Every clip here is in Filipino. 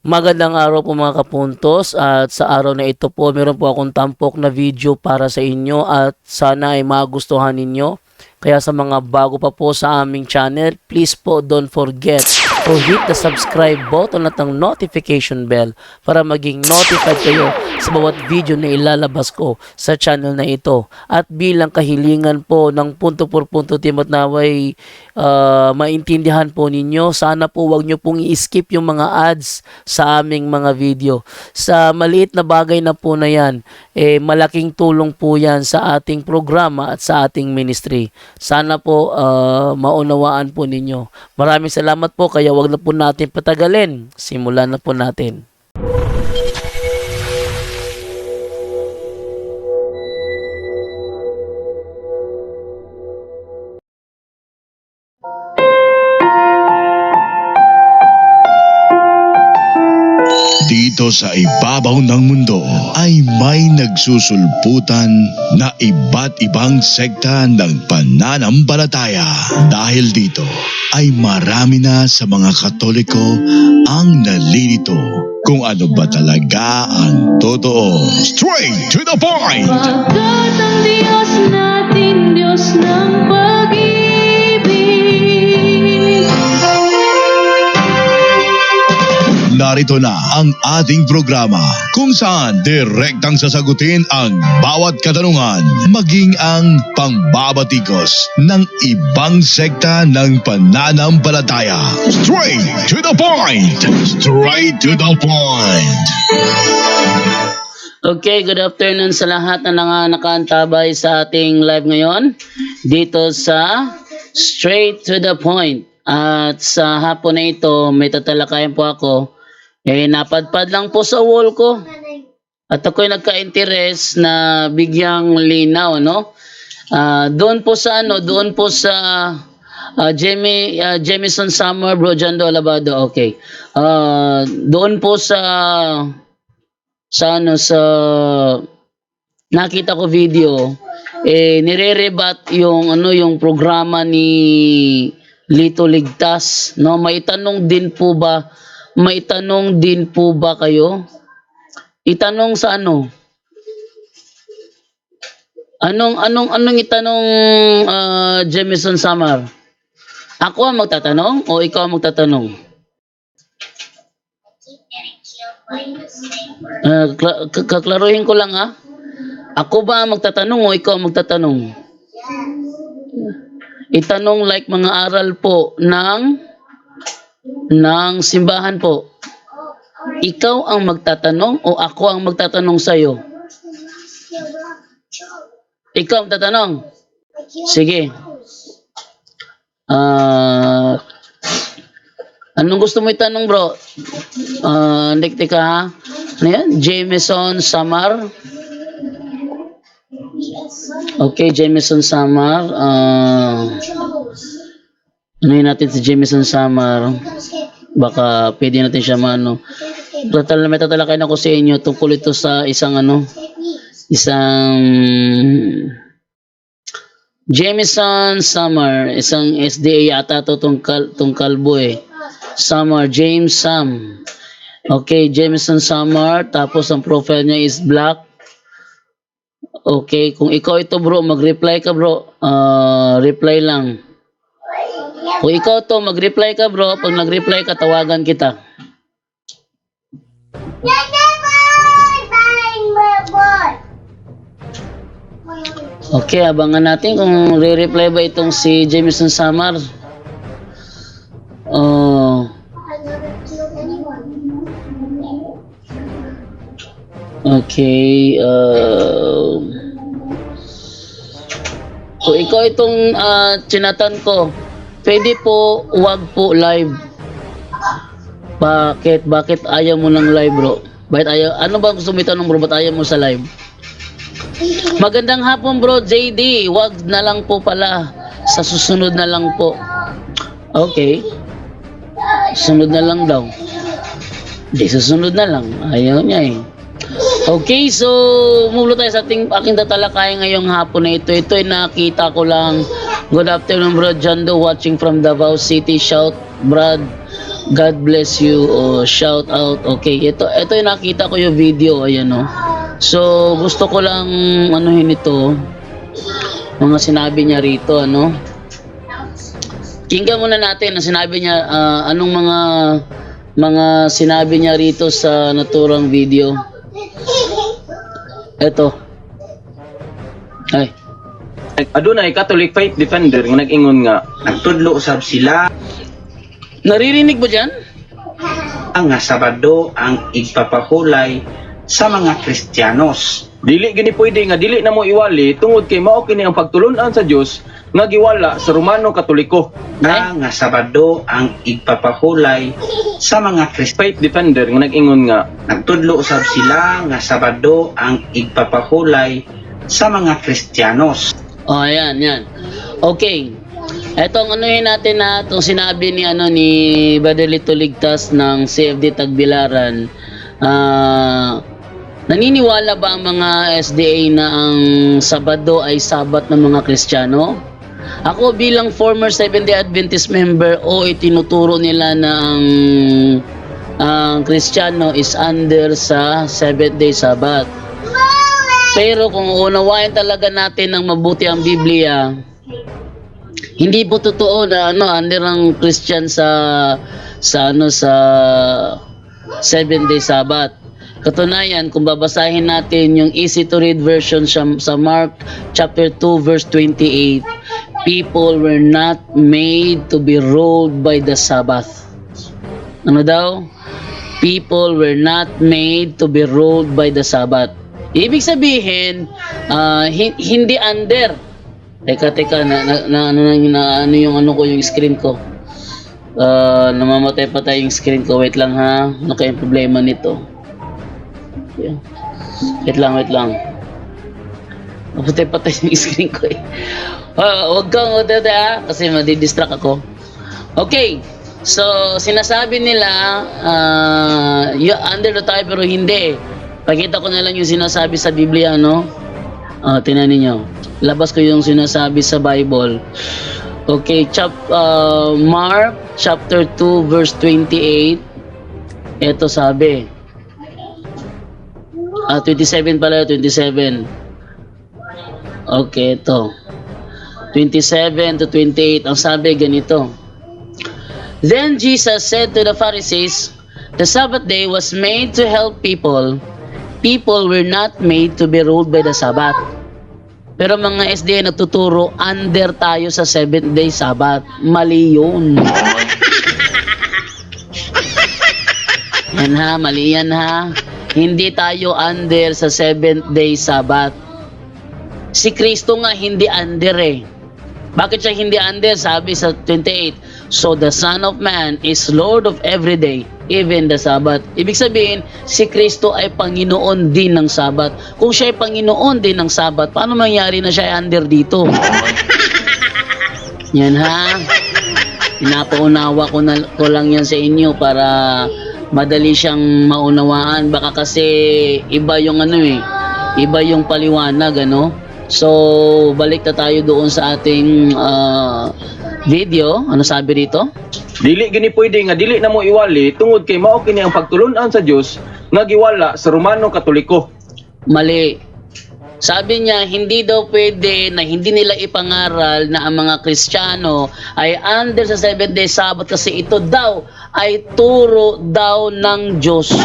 Magandang araw po mga kapuntos, at sa araw na ito po meron po akong tampok na video para sa inyo at sana ay magustuhan ninyo. Kaya sa mga bago pa po sa aming channel, please po don't forget to hit the subscribe button at ang notification bell para maging notified kayo sa bawat video na ilalabas ko sa channel na ito. At bilang kahilingan po ng punto por punto team at naway maintindihan po ninyo, sana po wag nyo pong i-skip yung mga ads sa aming mga video. Sa maliit na bagay na po na yan, malaking tulong po yan sa ating programa at sa ating ministry. Sana po maunawaan po ninyo. Maraming salamat po, kaya wag na po natin patagalin. Simulan na po natin. Dito sa ibabaw ng mundo ay may nagsusulputan na iba't ibang sekta ng pananampalataya. Dahil dito ay marami na sa mga Katoliko ang nalilito kung ano ba talaga ang totoo. Straight to the point! Pagkat ang Diyos natin, Diyos ng pag-ibig. Narito na ang ating programa kung saan direktang sasagutin ang bawat katanungan, maging ang pangbabatikos ng ibang sekta ng pananampalataya. Straight to the point! Straight to the point! Okay, good afternoon sa lahat na nakaantabay sa ating live ngayon dito sa Straight to the Point. At sa hapon na ito, may tatalakayan po ako. Napadpad lang po sa wall ko. At ako'y nagka-interest na bigyang linaw, no? Doon po sa Jamison Summer, Bro Jando Alabado. Okay. Doon po sa nakita ko video, nire-rebat yung programa ni Lito Ligtas, no? May tanong din po ba kayo? Itanong sa ano? Anong itanong, Jamison Summer? Ako ang magtatanong o ikaw ang magtatanong? Kaklaruhin ko lang, ha? Ako ba ang magtatanong o ikaw ang magtatanong? Itanong like mga aral po ng simbahan po. Ikaw ang magtatanong o ako ang magtatanong sa'yo? Ikaw ang magtatanong? Sige. Anong gusto mo itanong, bro? Teka, ha? Ano yan? Jamison Samar? Okay, Jamison Samar. Ano yun natin si Jamison Samar? Baka pwede natin siya may tatalakayan ako sa inyo tungkol ito sa isang Jamison Samar, isang SDA yata to tong kalbo Samar, James Sam. Okay, Jamison Samar, tapos ang profile niya is black. Okay, kung ikaw ito bro, mag-reply ka bro. Reply lang. Kung ikaw to, mag-reply ka bro. Pag nag-reply ka, tawagan kita. Okay, abangan natin kung re-reply ba itong si Jamison Samar. Okay, kung ikaw itong chinatan ko, pwede po wag po live. Bakit ayaw mo ng live bro? Bakit ayaw? Ano ba gusto mo itanong bro? Ba't ayaw mo sa live? Magandang hapon bro JD, wag na lang po pala. Sa susunod na lang po. Okay. Sunod na lang daw. Di susunod na lang. Ayaw niya Okay, so mula tayo sa aking tatalakayan ngayong hapon na ito. Ito ay nakita ko lang. Good afternoon, Bro Jando, watching from Davao City. Shout, Brad God bless you. Oh, shout out. Okay, ito yung nakita ko yung video. Ayan, oh. So, gusto ko lang anuhin ito. Mga sinabi niya rito, ano? Kinggan muna natin ang sinabi niya, anong mga sinabi niya rito sa naturang video. Ito. Ay. Adunay Catholic Faith Defender nga nag-ingon nga nagtudlo usab sila Naririnig mo dyan? ang nga Sabado ang igpapahulay sa mga Kristiyanos. dili gini pwede nga dili na mo iwali tungod kay mao kini ang pagtulon-an sa Dios nga giwala sa Romano Katoliko. Nga Sabado ang igpapahulay sa mga Kristiyanos. Faith Defender nga nag-ingon nga Nagtudlo usab sila nga Sabado ang igpapahulay sa mga Kristiyanos. Oh, ayan, yan. Okay. Etong anuhin natin na itong sinabi ni Brother Lito Ligtas ng CFD Tagbilaran. Naniniwala ba ang mga SDA na ang Sabado ay Sabat ng mga Kristiyano? Ako bilang former Seventh-day Adventist member, itinuturo nila na ang Kristiyano is under sa Seventh-day Sabbath. Pero kung unawain talaga natin ng mabuti ang Biblia, hindi po totoo na under ang Christian sa 7-day Sabbath. Katunayan, kung babasahin natin yung easy to read version sa Mark chapter 2 verse 28, people were not made to be ruled by the Sabbath. Ano daw? People were not made to be ruled by the Sabbath. Ibig sabihin, hindi under. Teka, ano yung screen ko. Namamatay pa yung screen ko. Wait lang ha. Ano kayong problema nito? Yeah. Wait lang. Mamatay pa yung screen ko eh. Huwag kang ha, kasi madidistract ako. Okay. So, sinasabi nila, under the time pero hindi eh. Pakita ko na lang yung sinasabi sa Biblia, no? Tingnan niyo. Labas ko yung sinasabi sa Bible. Okay, Mark chapter 2 verse 28. Ito sabi. 27 pala, 27. Okay, ito. 27 to 28. Ang sabi ganito. Then Jesus said to the Pharisees, the Sabbath day was made to help people. People were not made to be ruled by the Sabbath. Pero mga SDA nagtuturo, under tayo sa 7th-day Sabbath. Mali yun. Yan ha, mali yan ha. Hindi tayo under sa 7th-day Sabbath. Si Kristo nga hindi under eh. Bakit siya hindi under? Sabi sa 28, so the Son of Man is Lord of every day, even the Sabbath. Ibig sabihin, si Kristo ay Panginoon din ng Sabbath. Kung siya ay Panginoon din ng Sabbath, paano mangyari na siya ay under dito? Yan ha. Pinapaunawa ko lang yan sa inyo para madali siyang maunawaan. Baka kasi iba yung iba yung paliwanag, So, balik na tayo doon sa ating video. Ano sabi dito? dili gini pwede nga dili na mo iwali tungod kay mao kini ang pagtulon-an sa Dios nga giwala sa Romano Katoliko. Mali. Sabi niya, hindi daw pwede na hindi nila ipangaral na ang mga Kristiyano ay under sa 7-day Sabbath kasi ito daw ay turo daw ng Diyos.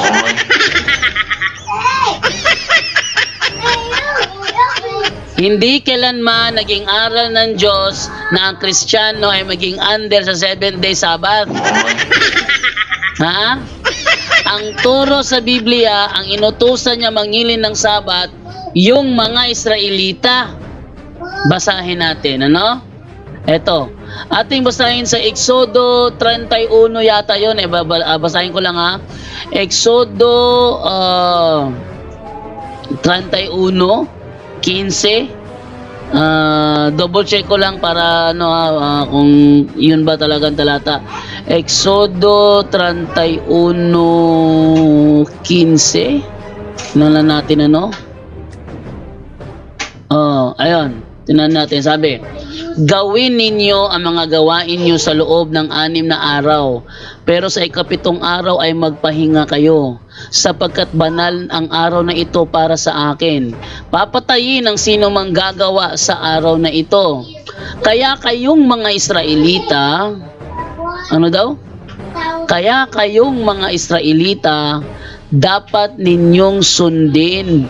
Hindi kailanman naging aral ng Diyos na ang Kristiyano ay maging under sa 7-day Sabbath. Ha? Ang turo sa Biblia, ang inutusan niya mangilin ng Sabat, yung mga Israelita. Basahin natin, Eto. Ating basahin sa Exodo 31 yata yun. Basahin ko lang ha. Exodo 31, 15. Double check ko lang para kung yun ba talagang talata. Exodo 31, 15. Tingnan natin ayun. Tingnan natin, sabi, gawin ninyo ang mga gawain nyo sa loob ng 6 na araw, pero sa ika-7 araw ay magpahinga kayo, sapagkat banal ang araw na ito para sa akin. Papatayin ang sino mang gagawa sa araw na ito. Kaya kayong mga Israelita, ano daw? Kaya kayong mga Israelita, dapat ninyong sundin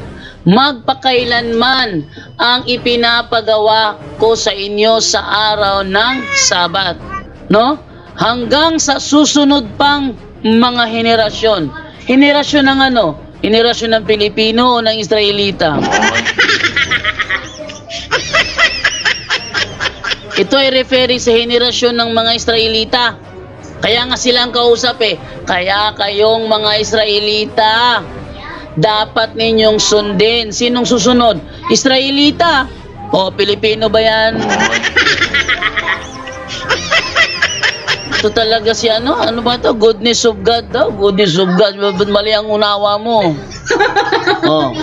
magpakailanman ang ipinapagawa ko sa inyo sa araw ng Sabat, no? Hanggang sa susunod pang mga henerasyon. Henerasyon ng ano? Henerasyon ng Pilipino o ng Israelita? Ito ay referring sa henerasyon ng mga Israelita. Kaya nga sila ang kausap eh. Kaya kayong mga Israelita, dapat ninyong sundin. Sinong susunod? Israelita o Pilipino ba yan? Ito talaga si ano ba to? Goodness of God daw. Goodness of God. Ba't mali ang unawa mo? Oh.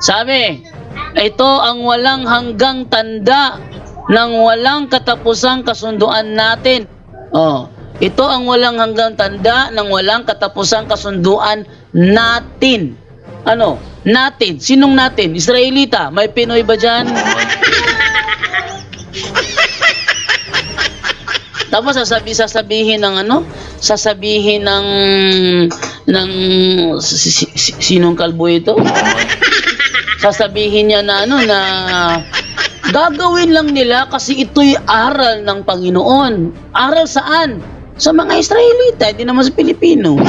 Sabi, ito ang walang hanggang tanda ng walang katapusang kasunduan natin. Oh. Ito ang walang hanggang tanda ng walang katapusang kasunduan natin. Ano? Natin. Sinong natin? Israelita. May Pinoy ba dyan? Tapos sasabihin ng ano? Sasabihin ng sinong kalbo ito? Sasabihin niya na ano na gagawin lang nila kasi ito'y aral ng Panginoon. Aral saan? Sa mga Israelita, hindi naman sa Pilipino.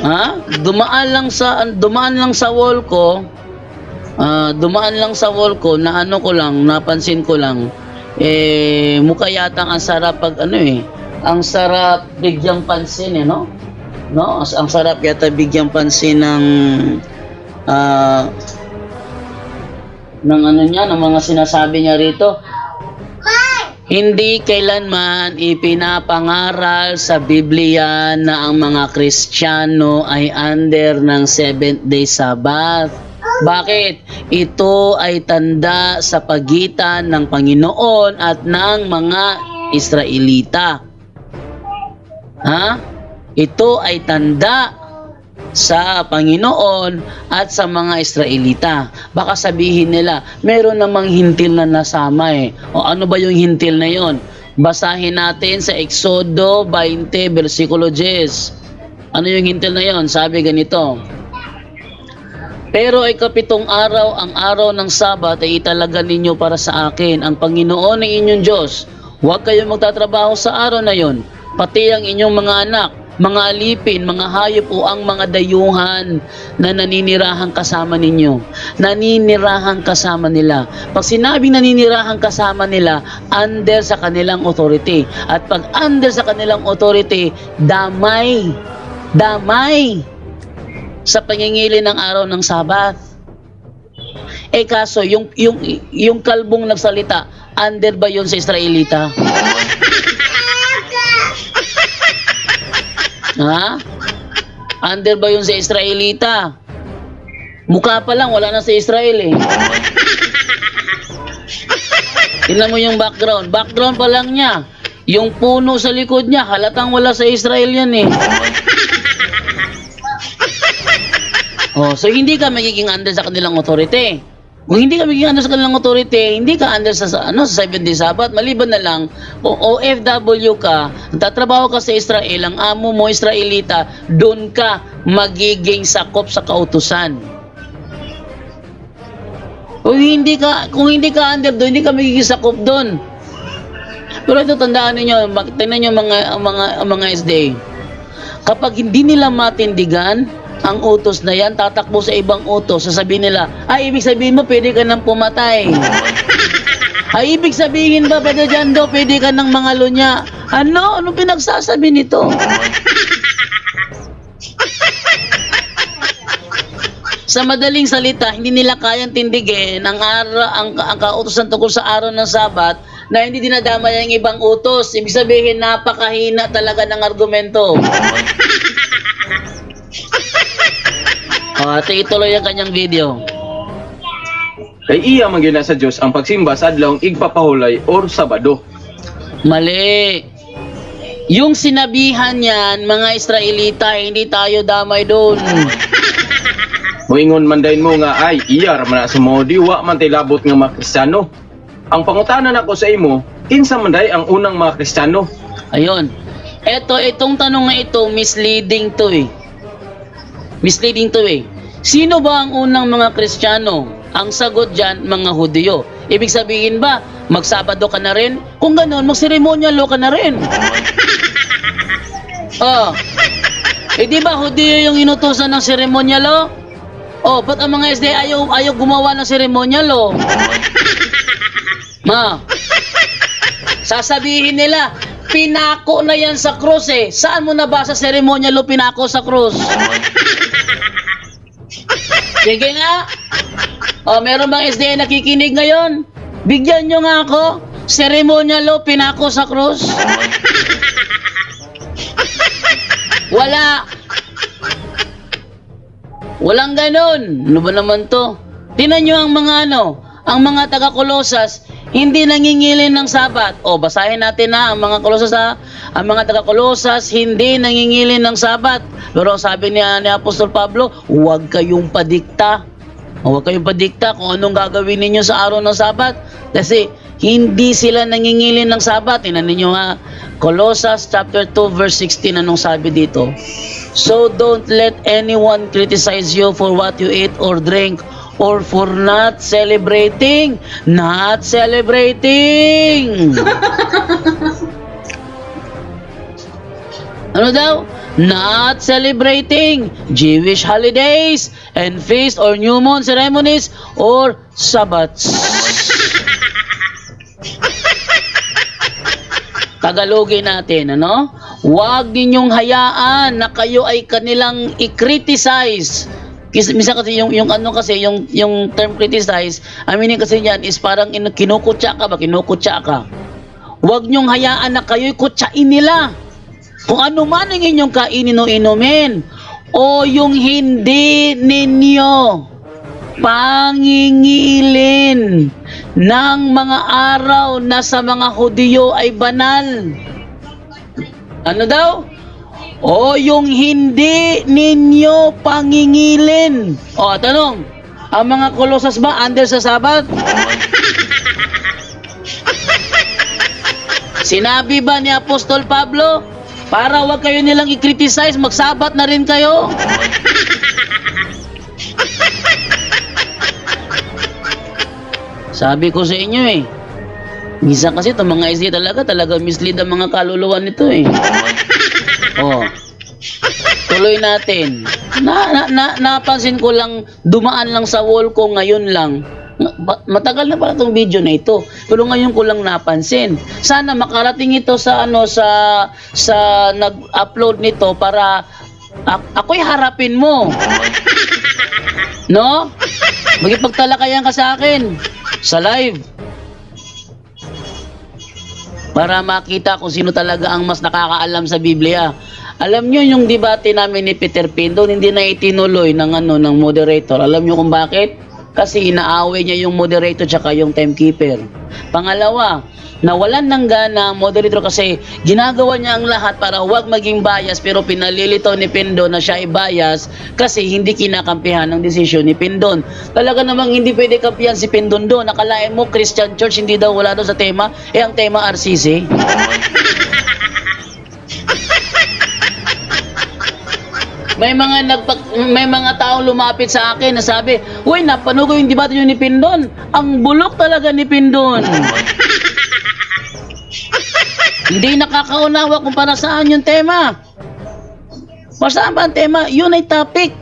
Ha? Dumaan lang sa wall ko. Dumaan lang sa wall ko na ano ko lang, napansin ko lang. Mukha yata ang sarap pag ano ang sarap bigyang pansin no? No? Ang sarap yata bigyang pansin ng ano niya, ng mga sinasabi niya rito. Hindi kailanman ipinapangaral sa Biblia na ang mga Kristiyano ay under ng 7th day Sabbath. Bakit? Ito ay tanda sa pagitan ng Panginoon at ng mga Israelita. Ha? Ito ay tanda sa Panginoon at sa mga Israelita. Baka sabihin nila, meron namang hintil na nasama O ano ba yung hintil na yon? Basahin natin sa Exodo 20, versikulo 10. Ano yung hintil na yon? Sabi ganito, pero ay ika-7 araw, ang araw ng Sabat ay italaga ninyo para sa akin. Ang Panginoon ay inyong Diyos. Huwag kayong magtatrabaho sa araw na yon, pati ang inyong mga anak, mga alipin, mga hayop o ang mga dayuhan na naninirahang kasama ninyo. Naninirahang kasama nila. Pag sinabing naninirahang kasama nila, under sa kanilang authority. At pag under sa kanilang authority, damay sa pangingili ng araw ng Sabat. Kaso, yung kalbong nagsalita, under ba yun sa Israelita? Ha? Under ba yun sa Israelita? Mukha pa lang, wala na sa Israel Tingnan mo yung background. Background pa lang niya. Yung puno sa likod niya, halatang wala sa Israel yan so hindi ka magiging under sa kanilang authority. Kung hindi ka magiging under sa kanilang authority, hindi ka under sa 7 day Sabbath. Maliban na lang, kung OFW ka, tatrabaho ka sa Israel, ang amo mo Israelita, doon ka magiging sakop sa kautusan. Kung hindi ka under doon, hindi ka magiging sakop doon. Pero ito, tandaan niyo, tingnan niyo mga SDA. Kapag hindi nila matindigan ang utos na yan, tatakbo sa ibang utos, sasabihin nila, ibig sabihin mo, pwede ka nang pumatay. Ibig sabihin ba, Pedro Jando, pwede ka nang mangalo niya. Ano pinagsasabi nito? Sa madaling salita, hindi nila kayang tindigin ang kautosan tungkol sa araw ng Sabat na hindi dinadamay ang ibang utos. Ibig sabihin, napakahina talaga ng argumento. Ate, ituloy ang kanyang video. Kay iya man gyud na sa Dios ang pagsimba sa adlawng igpapahulay or Sabado. Mali. Yung sinabihan yan, mga Israelita, hindi tayo damay doon. Moingon man dayon mo nga ay iya ra man na sa mga diwa man tay labot nga mga Kristiyano. Ang pangutanan nako sa imo, kinsa man day ang unang mga Kristiyano? Ayun. Itong tanong na ito, misleading to eh. Misleading to eh. Sino ba ang unang mga Kristiyano? Ang sagot dyan, mga Hudyo. Ibig sabihin ba, magsabado ka na rin? Kung ganoon, magseremonyalo ka na rin. Oh. Eh di ba Hudyo yung inutusan ng seremonyalo? Oh, ba't ang mga SD ayaw gumawa ng seremonyalo? Ma, sasabihin nila, pinako na yan sa krus eh. Saan mo nabasa seremonyalo pinako sa krus? Sige nga. O, meron bang SDA nakikinig ngayon? Bigyan nyo nga ako. Seremonyalo pinako sa krus. Wala. Walang ganon. Ano ba naman to? Tingnan nyo ang mga ang mga taga-Kolosas, hindi nangingilin ng Sabat. O, basahin natin na ang mga Kolosas ang mga taga-Kolosas, hindi nangingilin ng Sabat. Pero sabi ni Apostol Pablo, huwag kayong padikta. Huwag kayong padikta kung anong gagawin ninyo sa araw ng Sabat. Kasi hindi sila nangingilin ng Sabat. Tingnan ninyo nga, Colossus chapter 2 verse 16, anong sabi dito? So don't let anyone criticize you for what you eat or drink, or for not celebrating. Not celebrating. Ano daw? Not celebrating Jewish holidays and feasts or new moon ceremonies or Sabbats. Tagalogin natin, ano? Huwag ninyong hayaan na kayo ay kanilang i-criticize. Minsan kasi yung term criticize, ang meaning kasi niyan is parang kinukutya ka. Huwag niyong hayaan na kayo'y kutsain nila. Kung ano man ang inyong kainin o inumin, o yung hindi ninyo pangingilin ng mga araw na sa mga Hudyo ay banal. Ano daw? O yung hindi ninyo pangingilin. O, tanong, ang mga Kolosas ba under sa Sabat? Sinabi ba ni Apostol Pablo, para wag kayo nilang i-criticize, magsabat na rin kayo? Sabi ko sa inyo eh, minsan kasi itong mga SD talaga mislead ang mga kaluluwa nito eh. Oh. Tuloy natin. Napansin ko lang, dumaan lang sa wall ko ngayon lang. Matagal na pala itong video na ito. Pero ngayon ko lang napansin. Sana makarating ito sa nag-upload nito para ako'y harapin mo. No? Magipagtalakayan ka sa akin sa live. Para makita kung sino talaga ang mas nakakaalam sa Biblia. Alam nyo yung debate namin ni Peter Pindon, hindi na itinuloy ng moderator. Alam nyo kung bakit? Kasi inaaway niya yung moderator tsaka yung timekeeper. Pangalawa, nawalan ng gana ang moderator kasi ginagawa niya ang lahat para huwag maging bias, pero pinalilito ni Pindon na siya ay bias kasi hindi kinakampihan ang desisyon ni Pindon. Talaga namang hindi pwede kampihan si Pindon doon. Nakalain mo Christian Church, hindi daw wala doon sa tema. Ang tema RCC. May mga taong lumapit sa akin na sabi, "Uy, napanood ko yung debate ni Pindon. Ang bulok talaga ni Pindon." Hindi nakakaunawa kung para saan yung tema. Para saan ba ang tema? Yun ay topic.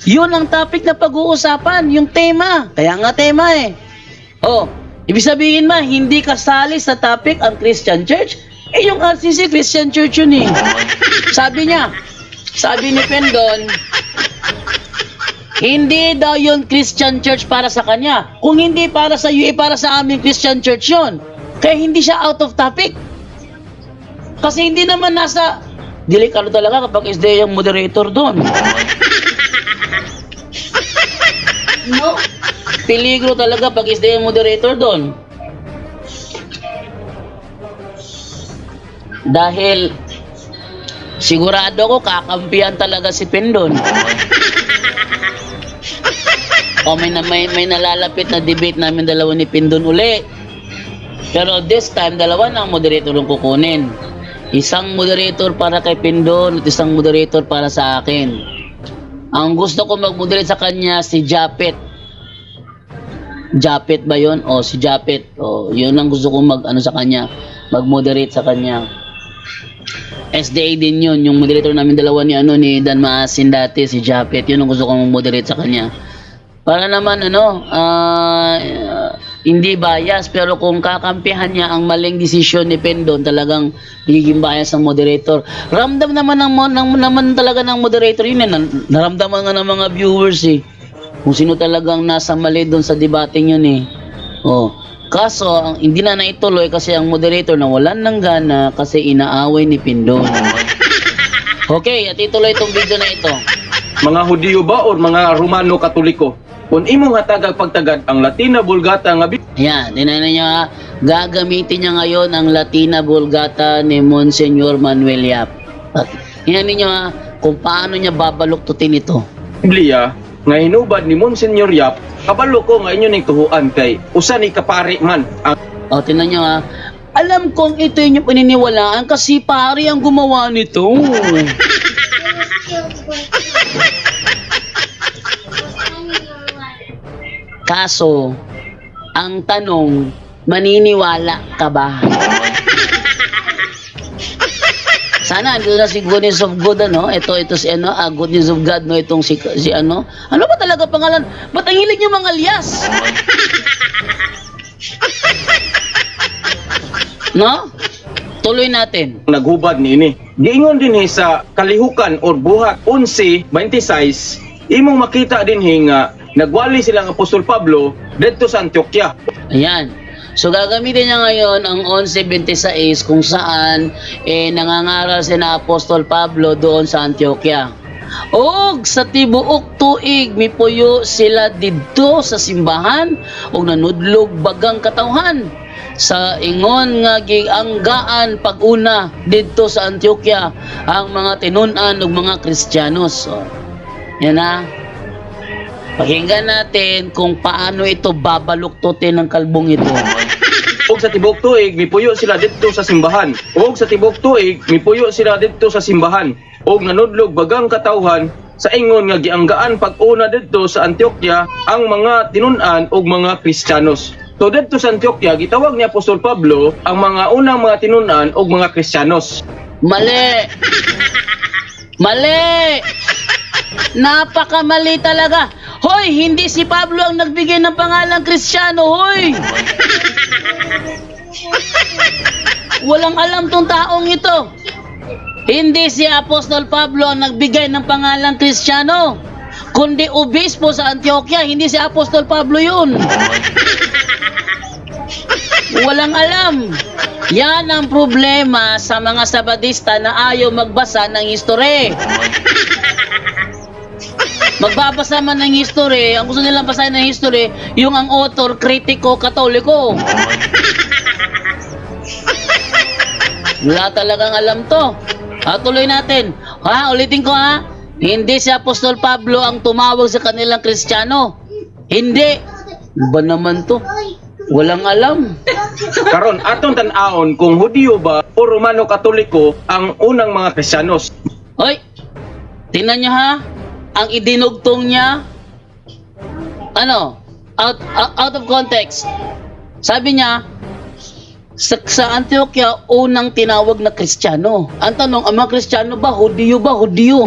Yun ang topic na pag-uusapan, yung tema. Kaya nga tema eh. Oh, ibig sabihin ba, hindi kasali sa topic ang Christian Church? Eh, yung RCC Christian Church yun eh. Sabi ni Pindon, hindi daw yun Christian Church para sa kanya. Kung hindi para sa iyo, para sa aming Christian Church yun. Kaya hindi siya out of topic. Kasi hindi naman nasa, delikado talaga kapag SDA yung moderator doon. No? Peligro talaga pag SDA moderator doon. Dahil sigurado ko kakampihan talaga si Pindon. O may nalalapit na debate namin dalawa ni Pindon uli. Pero this time, dalawa na ang moderator yung kukunin. Isang moderator para kay Pindon at isang moderator para sa akin. Ang gusto ko mag-moderate sa kanya si Japet. Japet ba yun? O si Japet. O yun ang gusto ko sa kanya. Mag-moderate sa kanya. SDA din yun. Yung moderator namin dalawa ni Dan Maasin dati, si Japet. Yun ang gusto ko mag-moderate sa kanya. Para naman hindi bias, pero kung kakampihan niya ang maling desisyon ni Pendon, talagang magiging bias ang moderator. Ramdam naman naman talaga ng moderator yun. Naramdaman nga ng mga viewers eh. Kung sino talagang nasa mali doon sa debating yun eh. Oh. Kaso, hindi na naituloy kasi ang moderator nawalan ng gana kasi inaaway ni Pendon. Okay, at ituloy itong video na ito. Mga Hudiyo ba o mga Romano Katoliko? Kung imong hatagag pagtagad ang Latina Vulgata nga Ayan, tinan niyo ha. Gagamitin niya ngayon ang Latina Vulgata ni Monsignor Manuel Yap. At tingnan niyo ha, kung paano niya babaluktutin ito. Biblia nga hinubad ni Monsignor Yap, kabalo ko nga inyo ning tuhuan kay usa ni kapari man ang O, tingnan niyo ha. Alam kong ito yung paniniwalaan kasi pari ang gumawa nito. Kaso, ang tanong, maniniwala ka ba? Sana ando na si Goodness of God ito si Goodness of God itong si ano ba talaga pangalan? Ba't ang hilig niyo mga alias? No? Tuloy natin. naghubad niini. Giingon din sa Kalihukan or Buhat 11:26, imong makita din nga nagwali silang Apostol Pablo dito sa Antioquia. Ayan. So gagamitin niya ngayon ang 11:26 kung saan nangangaral si na Apostol Pablo doon sa Antioquia. Og sa tibuok tuig mipuyo sila didto sa simbahan og nanudlog bagang katawhan sa ingon nga gianggaan pag-una didto sa Antioquia ang mga tinun-an ug mga Kristiyanos. So, yan na. Pakinggan natin kung paano ito babaluktutin ng kalbong ito. Og sa tibuok tuig mipuyo sila didto sa simbahan. Og sa tibuok tuig mipuyo sila didto sa simbahan. Og nanudlog bagang katawhan sa ingon nga gianggaan pag-una didto sa Antioquia ang mga tinun-an ug mga Kristiyanos. So didto sa Antioquia gitawag ni Apostol Pablo ang mga unang mga tinun-an ug mga Kristiyanos. Mali! Mali! Napakamali talaga. Hoy, hindi si Pablo ang nagbigay ng pangalang Kristiyano, hoy! Walang alam tong taong ito. Hindi si Apostol Pablo ang nagbigay ng pangalang Kristiyano, kundi obispo sa Antioquia. Hindi si Apostol Pablo yun. Walang alam. Yan ang problema sa mga Sabadista na ayaw magbasa ng history. Magbabasa man ng history, ang gusto nilang basahin ng history, yung ang author, kritiko, katoliko. Wala talagang alam to. Tuloy natin. Ulitin ko ha. Hindi si Apostol Pablo ang tumawag sa kanilang Kristiyano. Hindi. Ba naman to? Walang alam. Karon atong tan-aon kung Hudiyo ba o Romano Katoliko ang unang mga Kristiyanos. Hoy, tingnan nyo ha. Ang idinugtong niya, out of context. Sabi niya, sa Antioquia, unang tinawag na Kristiyano. Ang tanong, ang mga Kristiyano ba? Hudiyo ba? Hudiyo.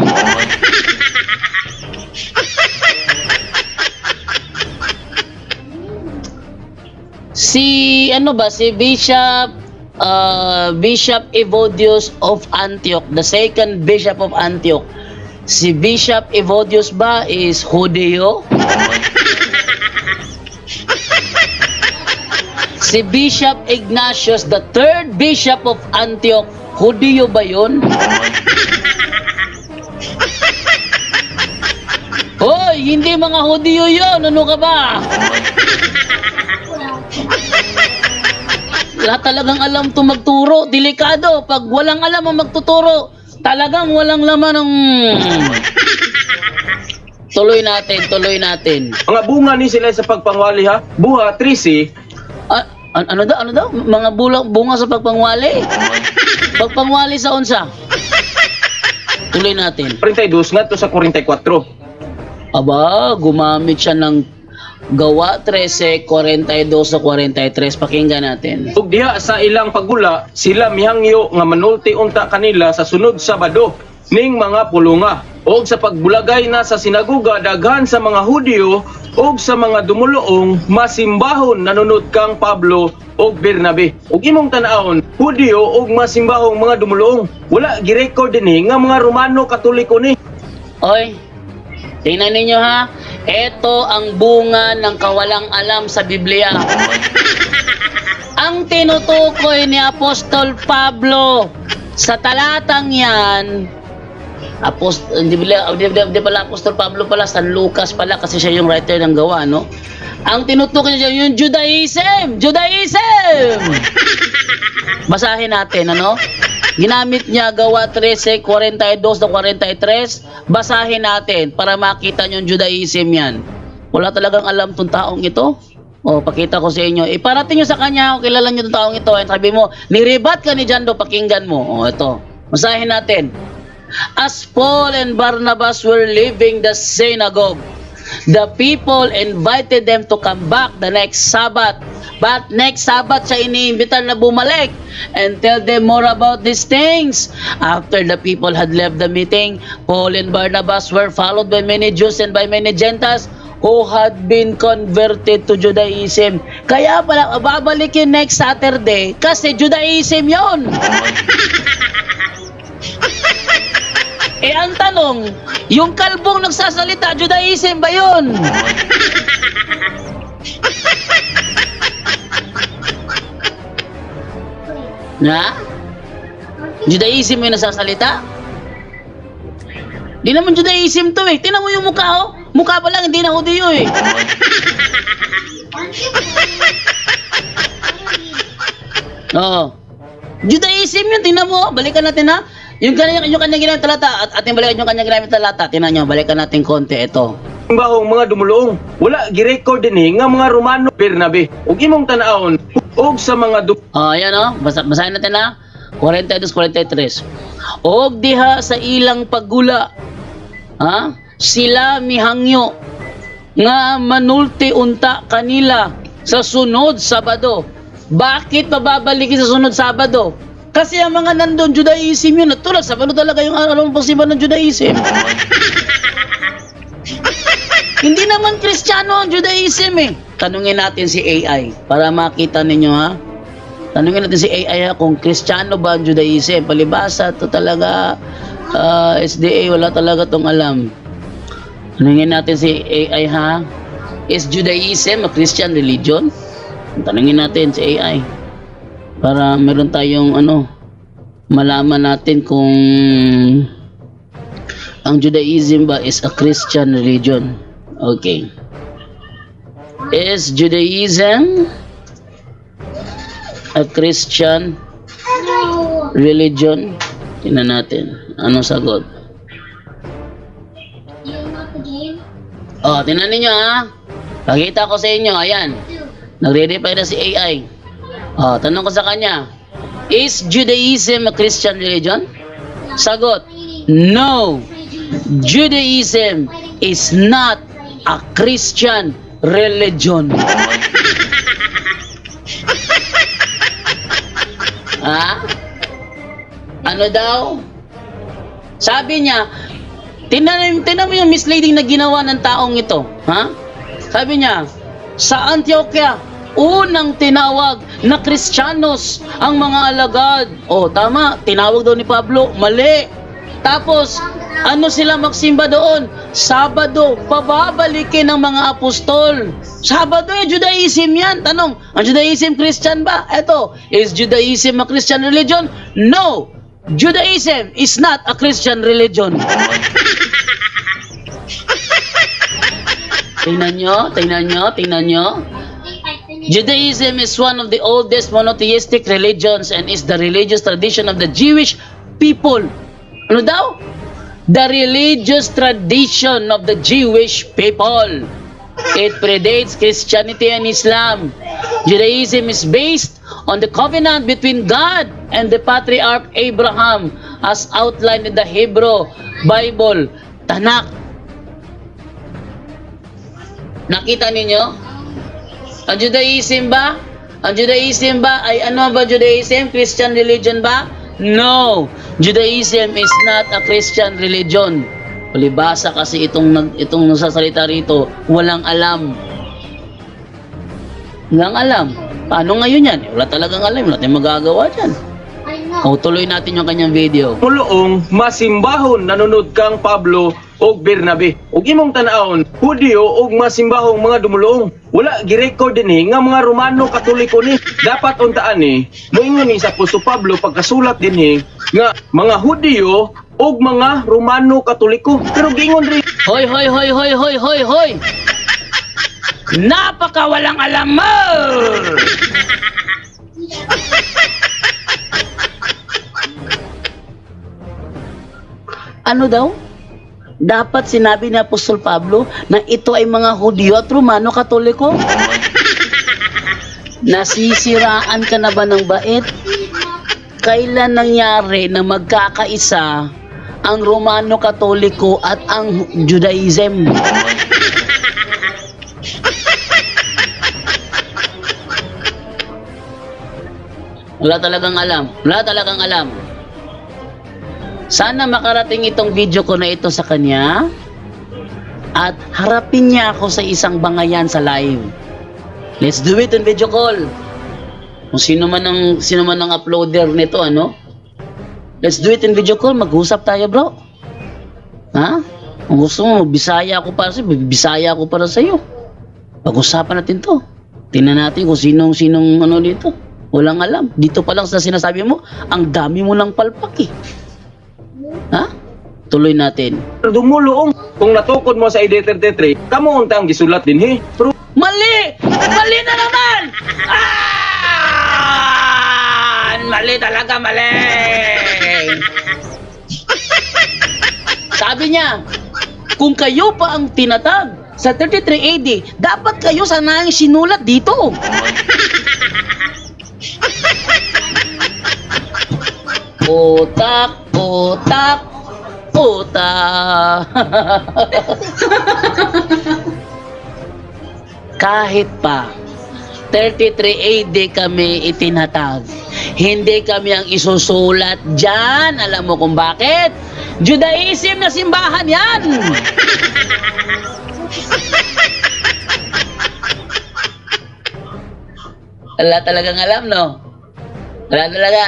Si Bishop Evodius of Antioch, the second Bishop of Antioch. Si Bishop Evodius ba is Hudiyo? Si Bishop Ignatius, the third Bishop of Antioch, Hudiyo ba yun? Hoy, hindi mga Hudyo yun. Ano ka ba? Lahat talagang alam to magturo. Delikado. Pag walang alam ang magtuturo, talagang walang laman ng... Tuloy natin. Mga bunga ni sila sa pagpangwali ha. Buha 13, Ano daw? Mga bunga sa pagpangwali? Pagpangwali sa unsa? Tuloy natin. 42 nga to sa 44. Aba, gumamit siya ng gawa 13, 42 sa 43. Pakinggan natin. Ug diha sa ilang paggula, sila mihangyo nga manulti unta kanila sa sunod Sabado ning mga pulunga. Og sa pagbulagay na sa sinaguga daghan sa mga Hudyo og sa mga dumuloong masimbahon nanunod kang Pablo og Bernabe. Ug imong tan-awon, Hudyo og masimbahong mga dumuloong. Wala gi-record dinhi nga mga Romano Katoliko ni. Oy, tingnan ninyo ha. Ito ang bunga ng kawalang alam sa Biblia. Ang tinutukoy ni Apostol Pablo sa talatang yan, di pala Apostol Pablo pala, San Lucas pala kasi siya yung writer ng gawa, no? Ang tinutukoy niya yung Judaism! Basahin natin, ano? Ginamit niya gawa 13, 42 na 43. Basahin natin para makita niyo yung Judaism yan. Wala talagang alam tong taong ito. O, pakita ko sa inyo. Iparating niyo sa kanya kung kilala niyo tong taong ito. And sabi mo, nirebat ka ni Jando, pakinggan mo. O, ito. Basahin natin. As Paul and Barnabas were leaving the synagogue, the people invited them to come back the next Sabbath. But next Sabbath siya iniimbitan na bumalik and tell them more about these things. After the people had left the meeting, Paul and Barnabas were followed by many Jews and by many Gentiles who had been converted to Judaism. Kaya pala, babalik yun next Saturday kasi Judaism yon. Ang tanong, yung kalbong nagsasalita, Judaism ba yun? Na? Judaism yung nagsasalita? Di naman Judaism to eh. Tingnan mo yung mukha oh. Mukha pa lang, hindi na Hudyo eh. Oo. Judaism yun, tingnan mo. Balikan natin ha. Yung kanyang ginamit talata at ating balikan yung kanyang ginamit talata. Tingnan nyo, balikan natin konti. Ito. Simbahong mga dumuloong. Wala gi-record dinhi nga mga Romano Bernabe. Ug imong tan-awon og sa mga Ayan o. Basahin natin ha. 42-43. Og diha sa ilang paggula. Ha? Sila mihangyo nga manulti unta kanila sa sunod Sabado. Bakit mababalik sa sunod Sabado? Kasi ang mga nandun, Judaism yun. At tulad, Sabado talaga yung alam posiba ng Judaism. Hindi naman Kristiyano ang Judaism eh. Tanungin natin si AI para makita ninyo ha. Tanungin natin si AI ha kung Kristiyano ba ang Judaism. Palibasa, to talaga SDA, wala talaga tong alam. Tanungin natin si AI ha. Is Judaism a Christian religion? Tanungin natin si AI. Para meron tayong malaman natin kung ang Judaism ba is a Christian religion. Okay. Is Judaism a Christian religion? Tingnan natin. Anong sagot? Tingnan ninyo ha. Pakita ko sa inyo. Ayan. Nagre-reply na si AI. Tanong ko sa kanya. Is Judaism a Christian religion? Sagot. No. Judaism is not a Christian religion. Ano daw? Sabi niya, tingnan mo yung misleading na ginawa ng taong ito. Ha? Sabi niya, sa Antioquia, unang tinawag na Kristiyanos ang mga alagad. Tama, tinawag daw ni Pablo, mali. Tapos, ano sila magsimba doon? Sabado, pababalikin ng mga apostol. Sabado Judaism yan. Tanong, ang Judaism Christian ba? Eto, is Judaism a Christian religion? No, Judaism is not a Christian religion. Tingnan nyo. Judaism is one of the oldest monotheistic religions and is the religious tradition of the Jewish people. Ano daw? The religious tradition of the Jewish people. It predates Christianity and Islam. Judaism is based on the covenant between God and the patriarch Abraham as outlined in the Hebrew Bible, Tanakh. Nakita ninyo? Ang Judaism ba? Ay ano ba Judaism? Christian religion ba? No! Judaism is not a Christian religion. Palibasa kasi itong nasasalita rito, walang alam. Paano ngayon yan? Wala talagang alam. Wala tayong magagawa dyan. O, tuloy natin yung kanyang video. Mulong masimbahon nanunod kang Pablo o Bernabe. Ug imong tan-awon, Hudyo og masimbahong mga dumulong. Wala gi-record dinhi nga mga Romano Katoliko ni. Dapat untaan ni moingon ni sa Apostol Pablo pagkasulat dinhi nga mga Hudyo og mga Romano Katoliko. Pero gingon rin Hoy! Napaka walang alam mo! Ano daw? Dapat sinabi ni Apostol Pablo na ito ay mga Hudyo at Romano Katoliko? Nasisiraan ka na ba ng bait? Kailan nangyari na magkakaisa ang Romano Katoliko at ang Judaism? Wala talagang alam. Sana makarating itong video ko na ito sa kanya at harapin niya ako sa isang bangayan sa live. Let's do it in video call. Kung sino man ang uploader nito, ano? Let's do it in video call. Mag-usap tayo, bro. Ha? Kung gusto mo, Bisaya ako para sa'yo. Pag-usapan natin to. Tingnan natin kung sinong ano dito. Walang alam. Dito pa lang sa sinasabi mo, ang dami mo ng palpak eh. Ha? Tuloy natin. dumulong. Kung natukod mo sa ID 33, kamo unta ang gisulat dinhi. Pero Mali! Mali na naman! Mali talaga, mali! Sabi niya, kung kayo pa ang tinatag sa 33 AD, dapat kayo sana ang sinulat dito. Utak. Kahit pa 33 AD kami itinatag, hindi kami ang isusulat dyan. Alam mo kung bakit? Judaism na simbahan yan! Wala talagang alam, no? Wala talaga,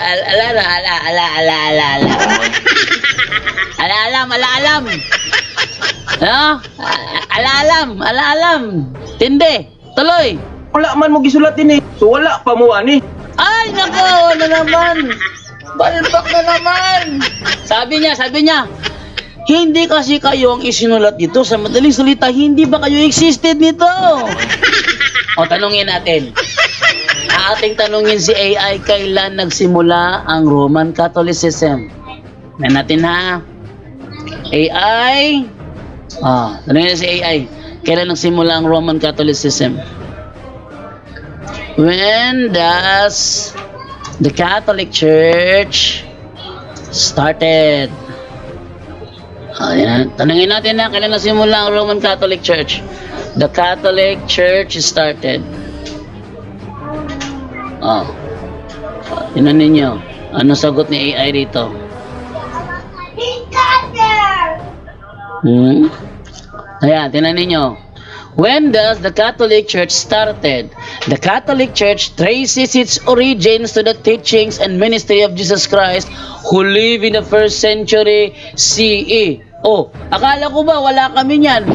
alam. No? Alam. Tindi. Tuloy. wala man mo gisulat dinhi. So wala pa mo ani. Ay, nako, ano naman? Balbak na naman. Sabi niya, hindi kasi kayo ang isinulat dito. Sa madaling salita, hindi ba kayo existed nito? O, tanungin natin. Ating tanungin si AI, kailan nagsimula ang Roman Catholicism? Tignan natin ha. AI. Tanungin si AI, kailan nagsimula ang Roman Catholicism? When does the Catholic Church started? Tanungin natin na kailan nagsimula ang Roman Catholic Church. The Catholic Church started. Tingnan ninyo. Ano sagot ni AI dito? Ayan, tingnan ninyo. When does the Catholic Church started? The Catholic Church traces its origins to the teachings and ministry of Jesus Christ who lived in the 1st century CE. Oh, akala ko ba wala kami niyan?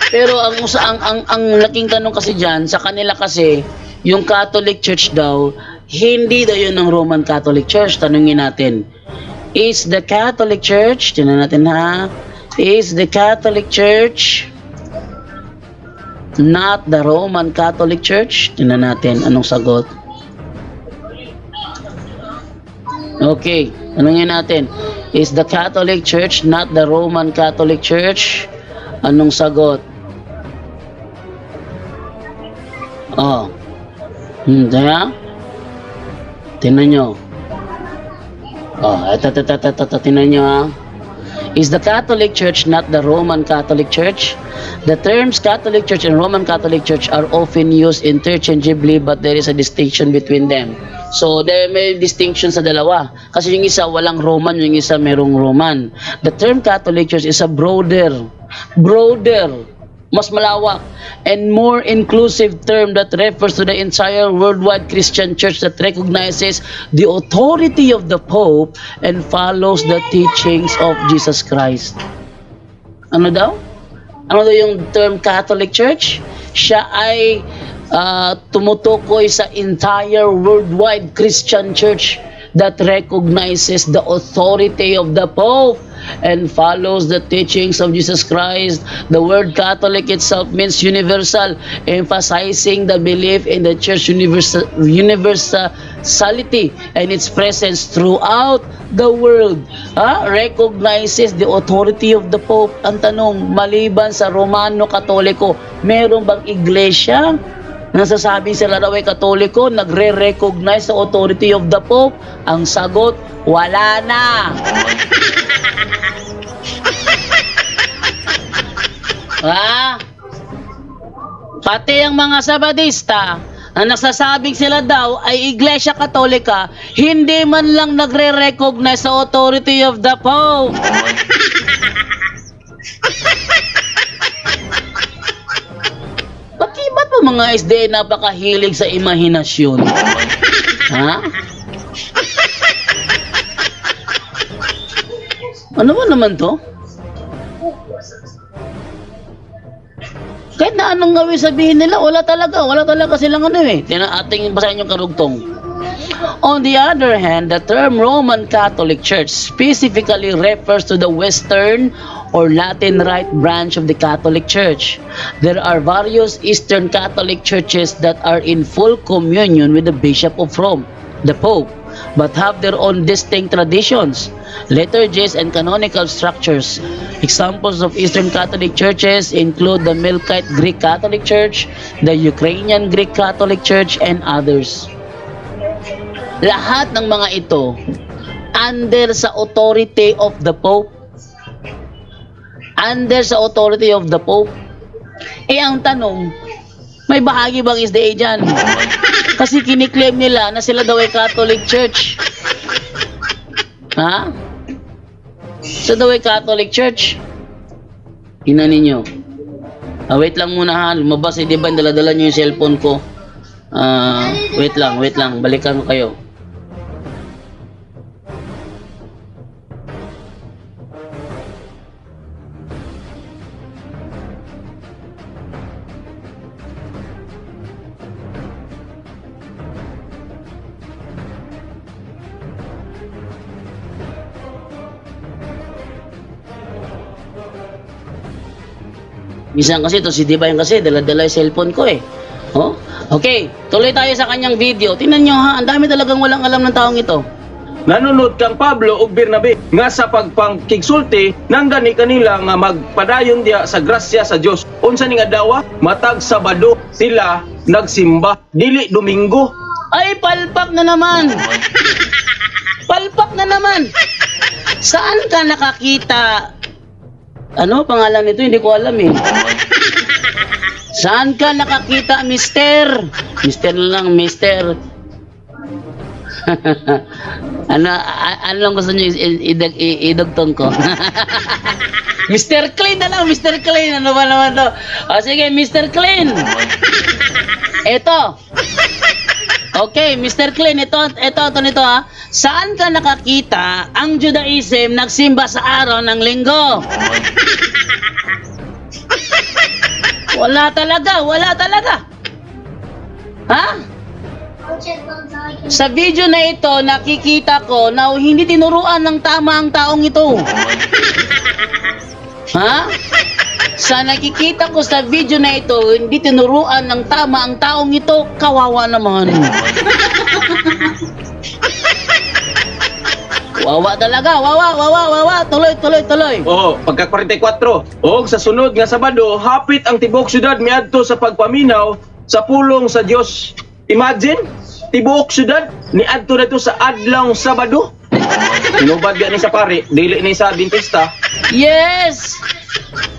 Pero ang laking tanong kasi diyan sa kanila kasi yung Catholic Church daw hindi daw yun ng Roman Catholic Church. Tanungin natin. Is the Catholic Church, tingnan natin ha, Is the Catholic Church not the Roman Catholic Church? Tingnan natin anong sagot. Okay, tanungin natin. Is the Catholic Church not the Roman Catholic Church? Anong sagot? Oh. Kaya? Tingnan nyo. Oh, ito, tingnan nyo ha. Is the Catholic Church not the Roman Catholic Church? The terms Catholic Church and Roman Catholic Church are often used interchangeably, but there is a distinction between them. So, there may distinction sa dalawa. Kasi yung isa walang Roman, yung isa merong Roman. The term Catholic Church is a broader, mas malawak, and more inclusive term that refers to the entire worldwide Christian church that recognizes the authority of the Pope and follows the teachings of Jesus Christ. Ano daw? Ano daw yung term Catholic Church? Siya ay tumutukoy sa entire worldwide Christian church that recognizes the authority of the Pope and follows the teachings of Jesus Christ. The word Catholic itself means universal, emphasizing the belief in the church universality and its presence throughout the world. Recognizes the authority of the Pope. Ang tanong, maliban sa Romano Katoliko, meron bang iglesia nasasabing sila daw ay Katoliko, nagre-recognize sa authority of the Pope? Ang sagot, wala na. Pati ang mga Sabadista na nagsasabing sila daw ay Iglesia Katolika, hindi man lang nagre-recognize sa authority of the Pope. Ba't ba mga SDA napakahilig sa imahinasyon? Ano ba naman to? Kahit na anong gawin sabihin nila, wala talaga silang ating basahin yung karugtong. On the other hand, the term Roman Catholic Church specifically refers to the Western or Latin Rite branch of the Catholic Church. There are various Eastern Catholic churches that are in full communion with the Bishop of Rome, the Pope, but have their own distinct traditions, liturgies, and canonical structures. Examples of Eastern Catholic churches include the Melkite Greek Catholic Church, the Ukrainian Greek Catholic Church, and others. Lahat ng mga ito under sa authority of the Pope. Under sa authority of the Pope. Ang tanong, may bahagi bang SDA dyan? Kasi kiniklaim nila na sila daw ay Catholic Church. Sila daw ay Catholic Church. Tingnan ninyo. Wait lang muna lumabas di ba dala-dala nyo yung cellphone ko. Wait lang, balikan ko kayo. Minsan kasi to si Divine kasi dala-dala yung cellphone ko Okay, tuloy tayo sa kanyang video. Tingnan nyo ang dami talagang walang alam ng taong ito. Nanunod kang Pablo ug Bernabe nga sa pagpangkigsulti nang gani kanila nga magpadayon diya sa grasya sa Dios. Unsa ning adlaw? Matag Sabado sila nagsimba, dili Domingo. Ay, palpak na naman. Palpak na naman. Saan ka nakakita? Ano pangalan nito? Hindi ko alam Saan ka nakakita, mister? Mister lang, mister. ano lang gusto nyo idugtong ko? Mr. Clean na lang, Mr. Clean. Ano ba naman to? Sige, Mr. Clean. Ito. Okay, Mr. Clean, ito nito Saan ka nakakita ang Judaism nagsimba sa araw ng linggo? Wala talaga. Sa video na ito, nakikita ko na hindi tinuruan ng tama ang taong ito. Ha? Sa nakikita ko sa video na ito, hindi tinuruan ng tama ang taong ito, kawawa naman. Wawa talaga, wawa. Tuloy. Oo, pagka 44. O sa sunod nga Sabado, hapit ang tibuok syudad miadto sa pagpaminaw sa pulong sa Dios. Imagine, tibuok syudad niadto na to sa adlaw Sabado. Hinubad yan ni sa pare, dili ni sa dentista. Yes!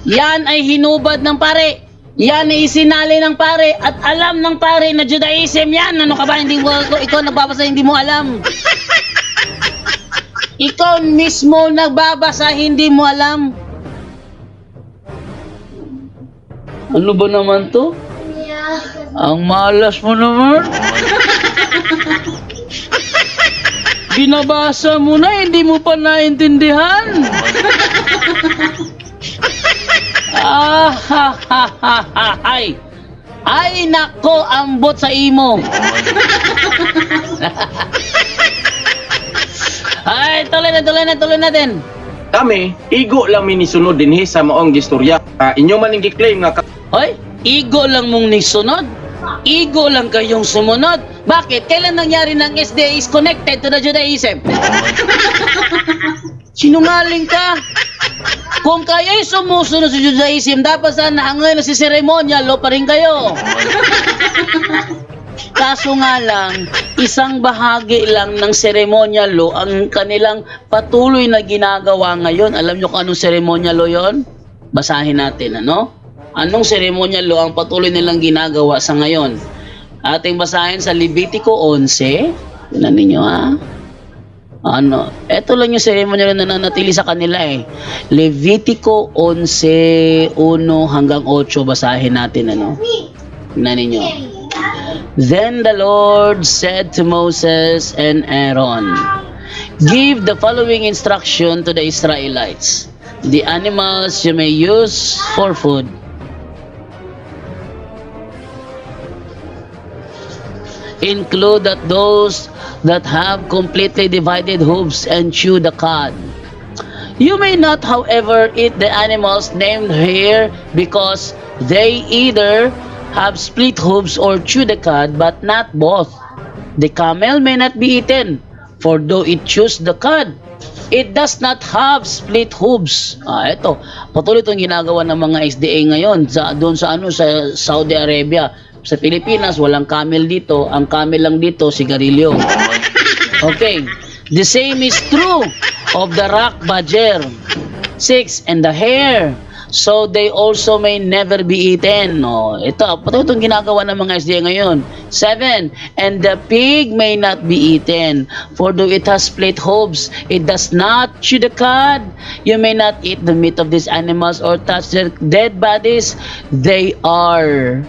Yan ay hinubad ng pare. Yan ay isinali ng pare at alam ng pare na Judaism yan. Ano ka ba? Hindi mo, ikaw nagbabasa, hindi mo alam. Ikaw mismo nagbabasa, hindi mo alam. Ano ba naman to? Ang malas mo naman. Binabasa mo na, hindi mo pa naintindihan. Ay nako, ambot sa imo. Ay, tuloy natin. Kami, igo lang minisunod dinhi sa maong gistorya. Inyo man ning giklaim nga Hoy, igo lang mong nisunod. Igo lang kayong sumunod. Bakit? Kailan nangyari ng SDA is connected to the Judaism? Sinungaling ka. Kung kayo'y sumusunod sa Judaism, dapat sana hanggang na si ceremonial pa rin kayo. Kaso nga lang, isang bahagi lang ng ceremonial law ang kanilang patuloy na ginagawa ngayon. Alam nyo kung anong ceremonial law yun? Basahin natin, ano? Anong ceremonial law ang patuloy nilang ginagawa sa ngayon? Ating basahin sa Levitico 11. Tignan ninyo, ha? Ano? Ito lang yung ceremonial na nanatili sa kanila eh. Levitico 11, 1 hanggang 8. Basahin natin, ano? Tignan ninyo. Then the Lord said to Moses and Aaron, give the following instruction to the Israelites. The animals you may use for food. Include that those that have completely divided hooves and chew the cud. You may not, however, eat the animals named here because they either have split hooves or chew the cud, but not both. The camel may not be eaten, for though it chews the cud, it does not have split hooves. Ito, patuloy itong ginagawa ng mga SDA ngayon doon sa Saudi Arabia. Sa Pilipinas, walang camel dito. Ang camel lang dito, sigarilyo. Okay. The same is true of the rock badger. 6. And the hare. So they also may never be eaten. Ito, patuloy itong ginagawa ng mga SDA ngayon. 7. And the pig may not be eaten. For though it has split hooves, it does not chew the cud. You may not eat the meat of these animals or touch their dead bodies. They are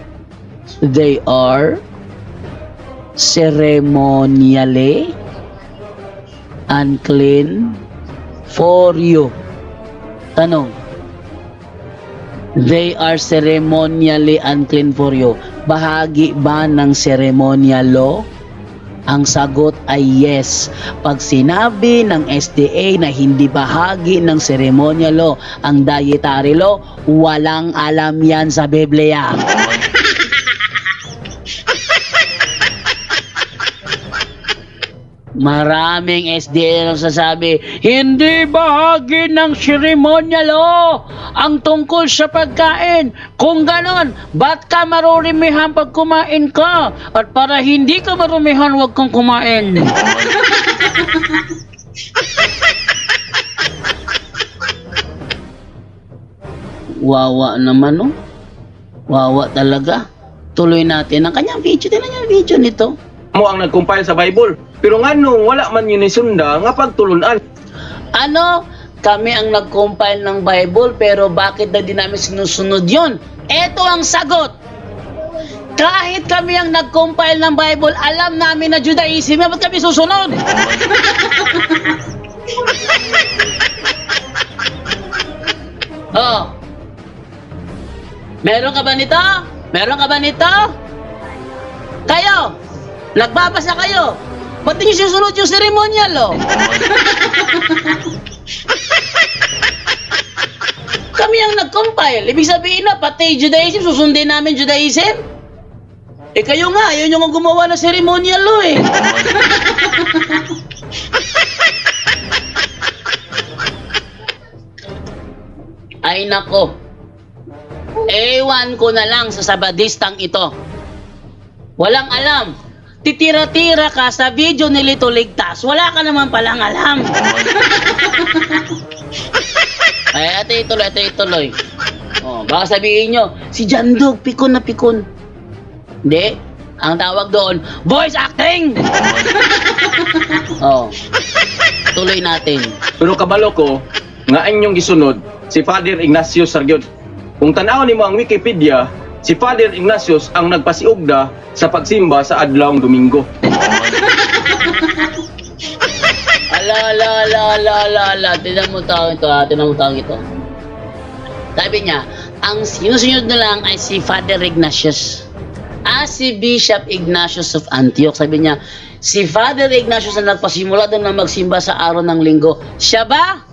ceremonially unclean for you. Tanong. They are ceremonially unclean for you. Bahagi ba ng ceremonial law? Ang sagot ay yes. Pag sinabi ng SDA na hindi bahagi ng ceremonial law ang dietary law, walang alam yan sa Biblia. Maraming SDA ang sasabi, hindi bahagi ng ceremonial law ang tungkol sa pagkain. Kung ganon, ba't ka marurimihan pag kumain ka? At para hindi ka marumihan, huwag kang kumain. Wawa naman, no? Wawa talaga. Tuloy natin ang kanyang video. Tingnan niyo ang video nito. mo ang nag-compile sa Bible. Pero nganong wala man yun isunda nga pagtulunan. Ano? Kami ang nag-compile ng Bible, pero bakit na di namin sinusunod yun? Ito ang sagot. Kahit kami ang nag-compile ng Bible, alam namin na Judaism, ba't kami susunod? Oh. Meron ka ba nito? Meron ka ba nito? Kayo, nagbabasa kayo. Ba't niyo susunod yung ceremonial, oh? Kami ang compile. Ibig sabihin na, pati Judaism, susundin namin Judaism. Eh kayo nga, yun yung gumawa ng ceremonial law eh. Ay nako. Ewan ko na lang sa sabadistang ito. Walang alam. Titira-tira ka sa video ni Lito Ligtas. Wala ka naman palang alam. Ay, ito ituloy. Oh, baka sabihin nyo, si Jandog, pikon na pikon. Hindi. Ang tawag doon, voice acting! Oh. Tuloy natin. Pero kabalo ko, nga inyong gisunod, si Father Ignatius Sargyod. Kung tanawon nimo ang Wikipedia, si Father Ignatius ang nagpasiugda sa pagsimba sa adlawng Domingo. Ala. Tinan mo tao ito. Sabi niya, ang sinusunod na lang ay si Father Ignatius. Si Bishop Ignatius of Antioch. Sabi niya, si Father Ignatius na nagpasimula doon na magsimba sa araw ng linggo. Siya ba?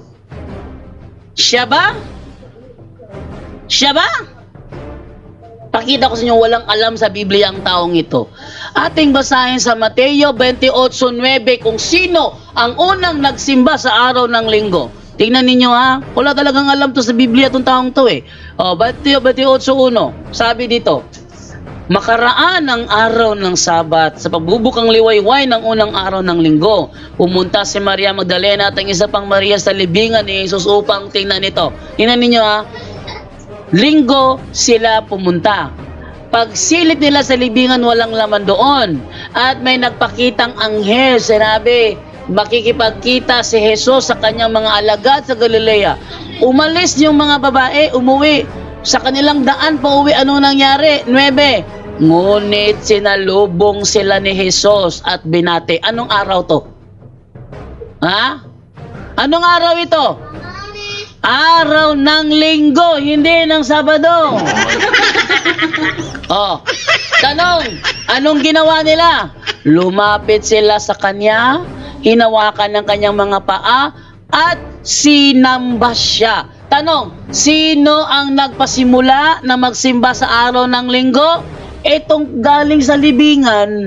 Pakita ko sa inyo, walang alam sa Biblia ang taong ito. Ating basahin sa Mateo 28:9 kung sino ang unang nagsimba sa araw ng linggo. Tingnan ninyo ha, wala talagang alam to sa Biblia itong taong to eh. Mateo 28:1, sabi dito, makaraan ang araw ng Sabat, sa pagbubukang liwayway ng unang araw ng linggo, pumunta si Maria Magdalena at ang isa pang Maria sa libingan ni Jesus upang tingnan ito. Tingnan ninyo ha, linggo sila pumunta. Pagsilip nila sa libingan, walang laman doon. At may nagpakitang anghel, sinabi, makikipagkita si Jesus sa kanyang mga alagad sa Galilea. Umalis yung mga babae, umuwi. Sa kanilang daan pa uwi, ano nangyari? 9. Ngunit sinalubong sila ni Jesus at binati. Anong araw to? Ha? Anong araw ito? Araw ng linggo, hindi ng Sabado. Tanong, anong ginawa nila? Lumapit sila sa kanya, hinawakan ng kanyang mga paa, at sinamba siya. Tanong, sino ang nagpasimula na magsimba sa araw ng linggo? Itong galing sa libingan.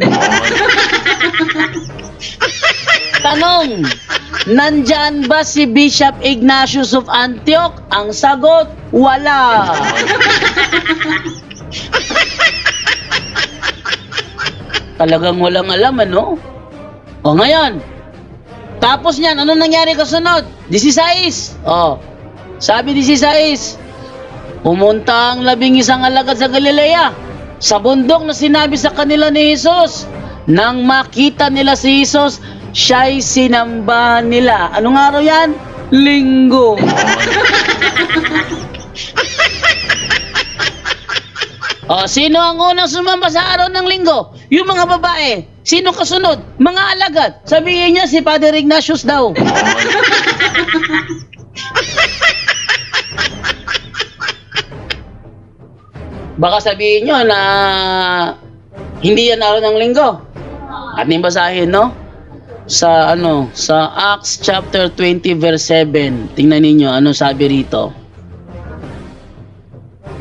Tanong, nandyan ba si Bishop Ignatius of Antioch? Ang sagot, wala. Talagang walang alam, ano? Ngayon, tapos niyan, ano nangyari kasunod? 16. Sabi 16, pumunta ang 11 alagad sa Galilea, sa bundok na sinabi sa kanila ni Jesus. Nang makita nila si Jesus, siya'y sinamba nila. Anong araw yan? Linggo. Sino ang unang sumamba sa araw ng linggo? Yung mga babae. Sino kasunod? Mga alagad. Sabihin niya si Father Ignatius daw. Baka sabihin nyo na hindi yan araw ng linggo. Ating basahin, no? Sa Acts chapter 20 verse 7. Tingnan ninyo ano sabi rito.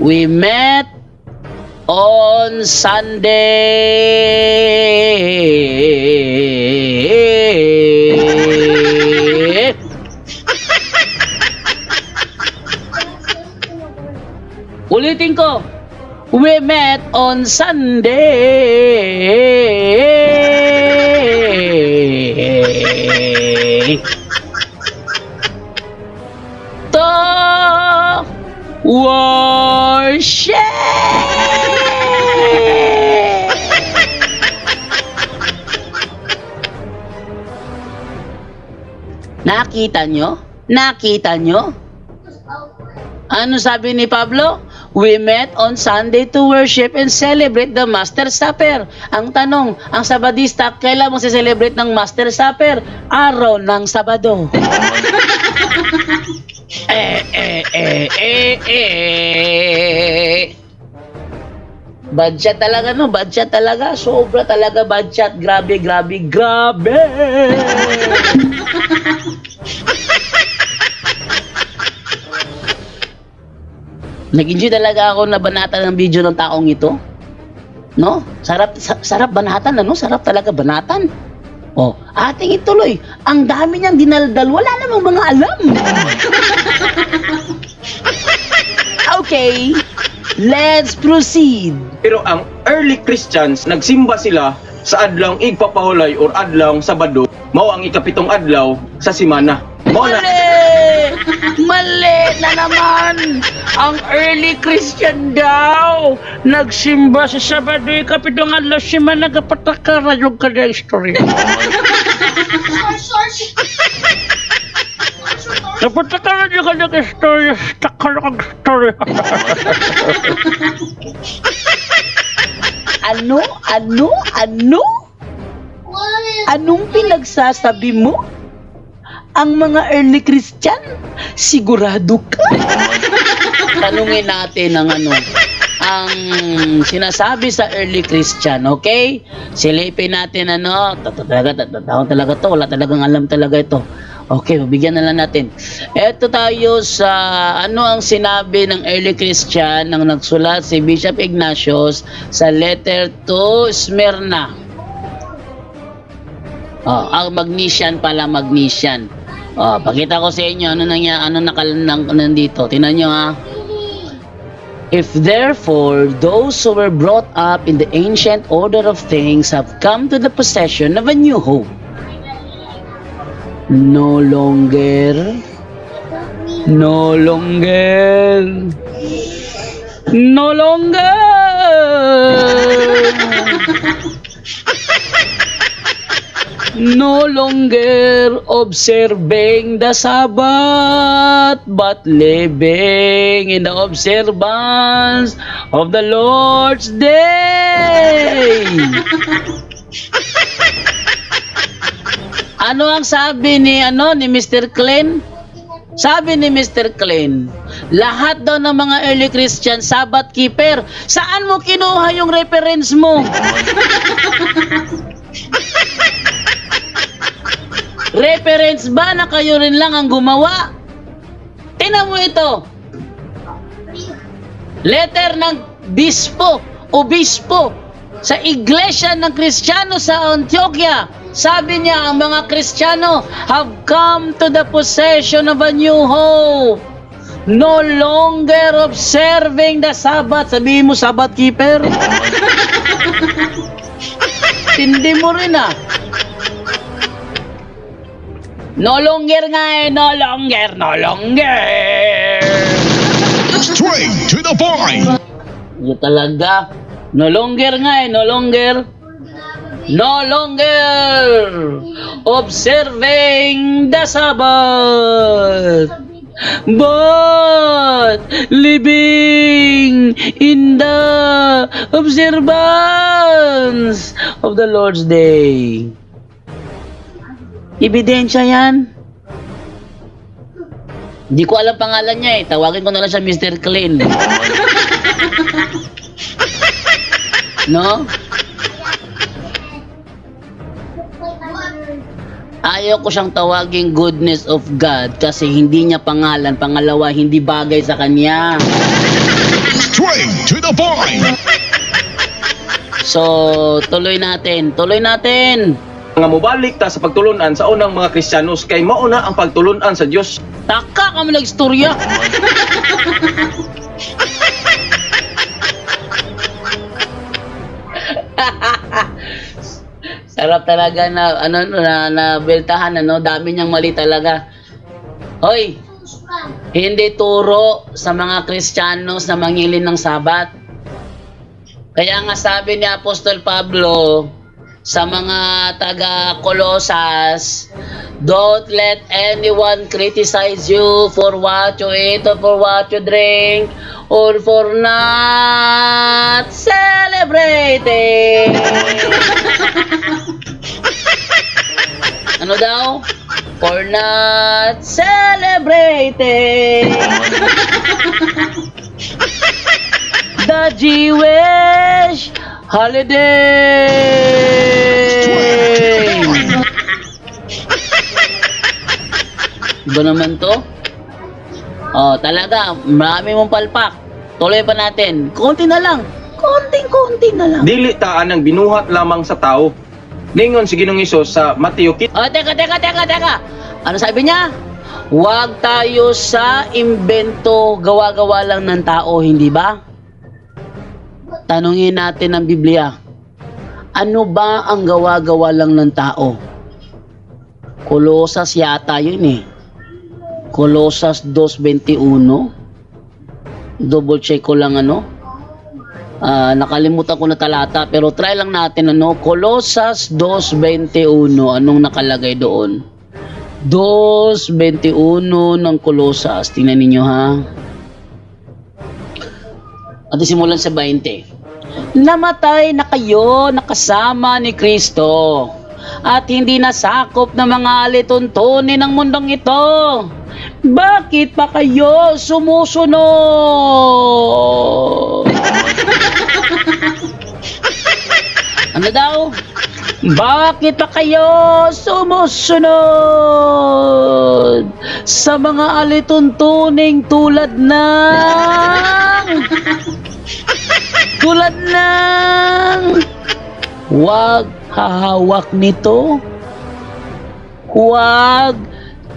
We met on Sunday. Ulitin ko. We met on Sunday to worship. Nakita nyo? Nakita nyo? Ano sabi ni Pablo? We met on Sunday to worship and celebrate the Master Supper. Ang tanong, ang Sabadista, kailan mo celebrate ng Master Supper? Araw ng Sabado. Badjat talaga, no? Badjat talaga. Sobra talaga badjat. Grabe. Nag-enjoy talaga ako na banatan ng video ng taong ito. No? Sarap banatan, ano? Sarap talaga banatan. Oh, ating ituloy. Ang dami niyang dinaldal. Wala namang mga alam. Okay, let's proceed. Pero ang early Christians, nagsimba sila sa adlawng igpapahulay or adlawng Sabado, mao ang ikapitong adlaw sa simana. Mao na Mali na naman. Ang early Christian daw nagsimba sa Sabado kapitong adlaw simana kapatakara yung kanyang istorya. Kapatakara yung kanyang istorya. Takara ang istorya. Ano? Anong pinagsasabi mo? Ang mga early Christian? Sigurado ka? Tanungin natin ang ang sinasabi sa early Christian, okay? Silipin natin talaga to, wala talagang alam talaga ito. Okay, bigyan na lang natin. Ito tayo sa ang sinabi ng early Christian nang nagsulat si Bishop Ignatius sa letter to Smyrna. Ang Magnesian pala, Magnesian. Pakita ko sa inyo ano nandito. Tingnan nyo ha. If therefore those who were brought up in the ancient order of things have come to the possession of a new hope, no longer observing the Sabbath, but living in the observance of the Lord's Day. Ano ang sabi ni Mr. Klein? Sabi ni Mr. Klein, lahat daw ng mga early Christian Sabbath keeper. Saan mo kinuha yung reference mo? Reference ba na kayo rin lang ang gumawa? Tingnan mo ito. Letter ng obispo sa iglesia ng Kristiyano sa Antioquia. Sabi niya, ang mga Kristiyano have come to the possession of a new hope. No longer observing the Sabbath. Sabihin mo, Sabbath keeper. Hindi mo rin No longer nga no longer. Straight to the point. Yun talaga. No longer nga no longer observing the Sabbath, but living in the observance of the Lord's Day. Ebidensya yan. Hindi ko alam pangalan niya Tawagin ko na lang siya Mr. Clean. No? Ayaw ko siyang tawaging goodness of God kasi hindi niya pangalan. Pangalawa, hindi bagay sa kanya. Straight to the point. So, tuloy natin. Nga mobalik ta sa pagtulunan sa unang mga Kristiyanos kay mauna ang pagtulunan sa Dios. Taka ka mo nag-istorya. Sarap talaga na beltahan dami niyang mali talaga. Hoy, hindi turo sa mga Kristiyanos na mangilin ng Sabat. Kaya nga sabi ni Apostol Pablo sa mga taga Colosas, don't let anyone criticize you for what you eat or for what you drink or for not celebrating. Ano daw? For not celebrating the Jewish holiday. Iba naman to. Talaga, marami mong palpak. tuloy pa natin. Konti na lang. Konting-konti na lang. Dili taan ang binuhat lamang sa tao. Ningon si Ginoong Hesus sa Mateo Teka. Ano sabi niya? Huwag tayo sa imbento, gawa-gawa lang ng tao, hindi ba? Tanungin natin ang Biblia. Ano ba ang gawa-gawa lang ng tao? Kolosas yata yun eh. Kolosas 2:21. Double check ko lang ano. Nakalimutan ko na talata pero try lang natin ano. Kolosas 2:21. Anong nakalagay doon? 2:21 ng Kolosas. Tingnan ninyo ha. At simulan sa 20. Namatay na kayo nakasama ni Kristo at hindi nasakop ng mga alituntunin ng mundong ito. Bakit pa kayo sumusunod? Ano daw? Bakit pa kayo sumusunod sa mga alituntuning tulad ng huwag hahawak nito, huwag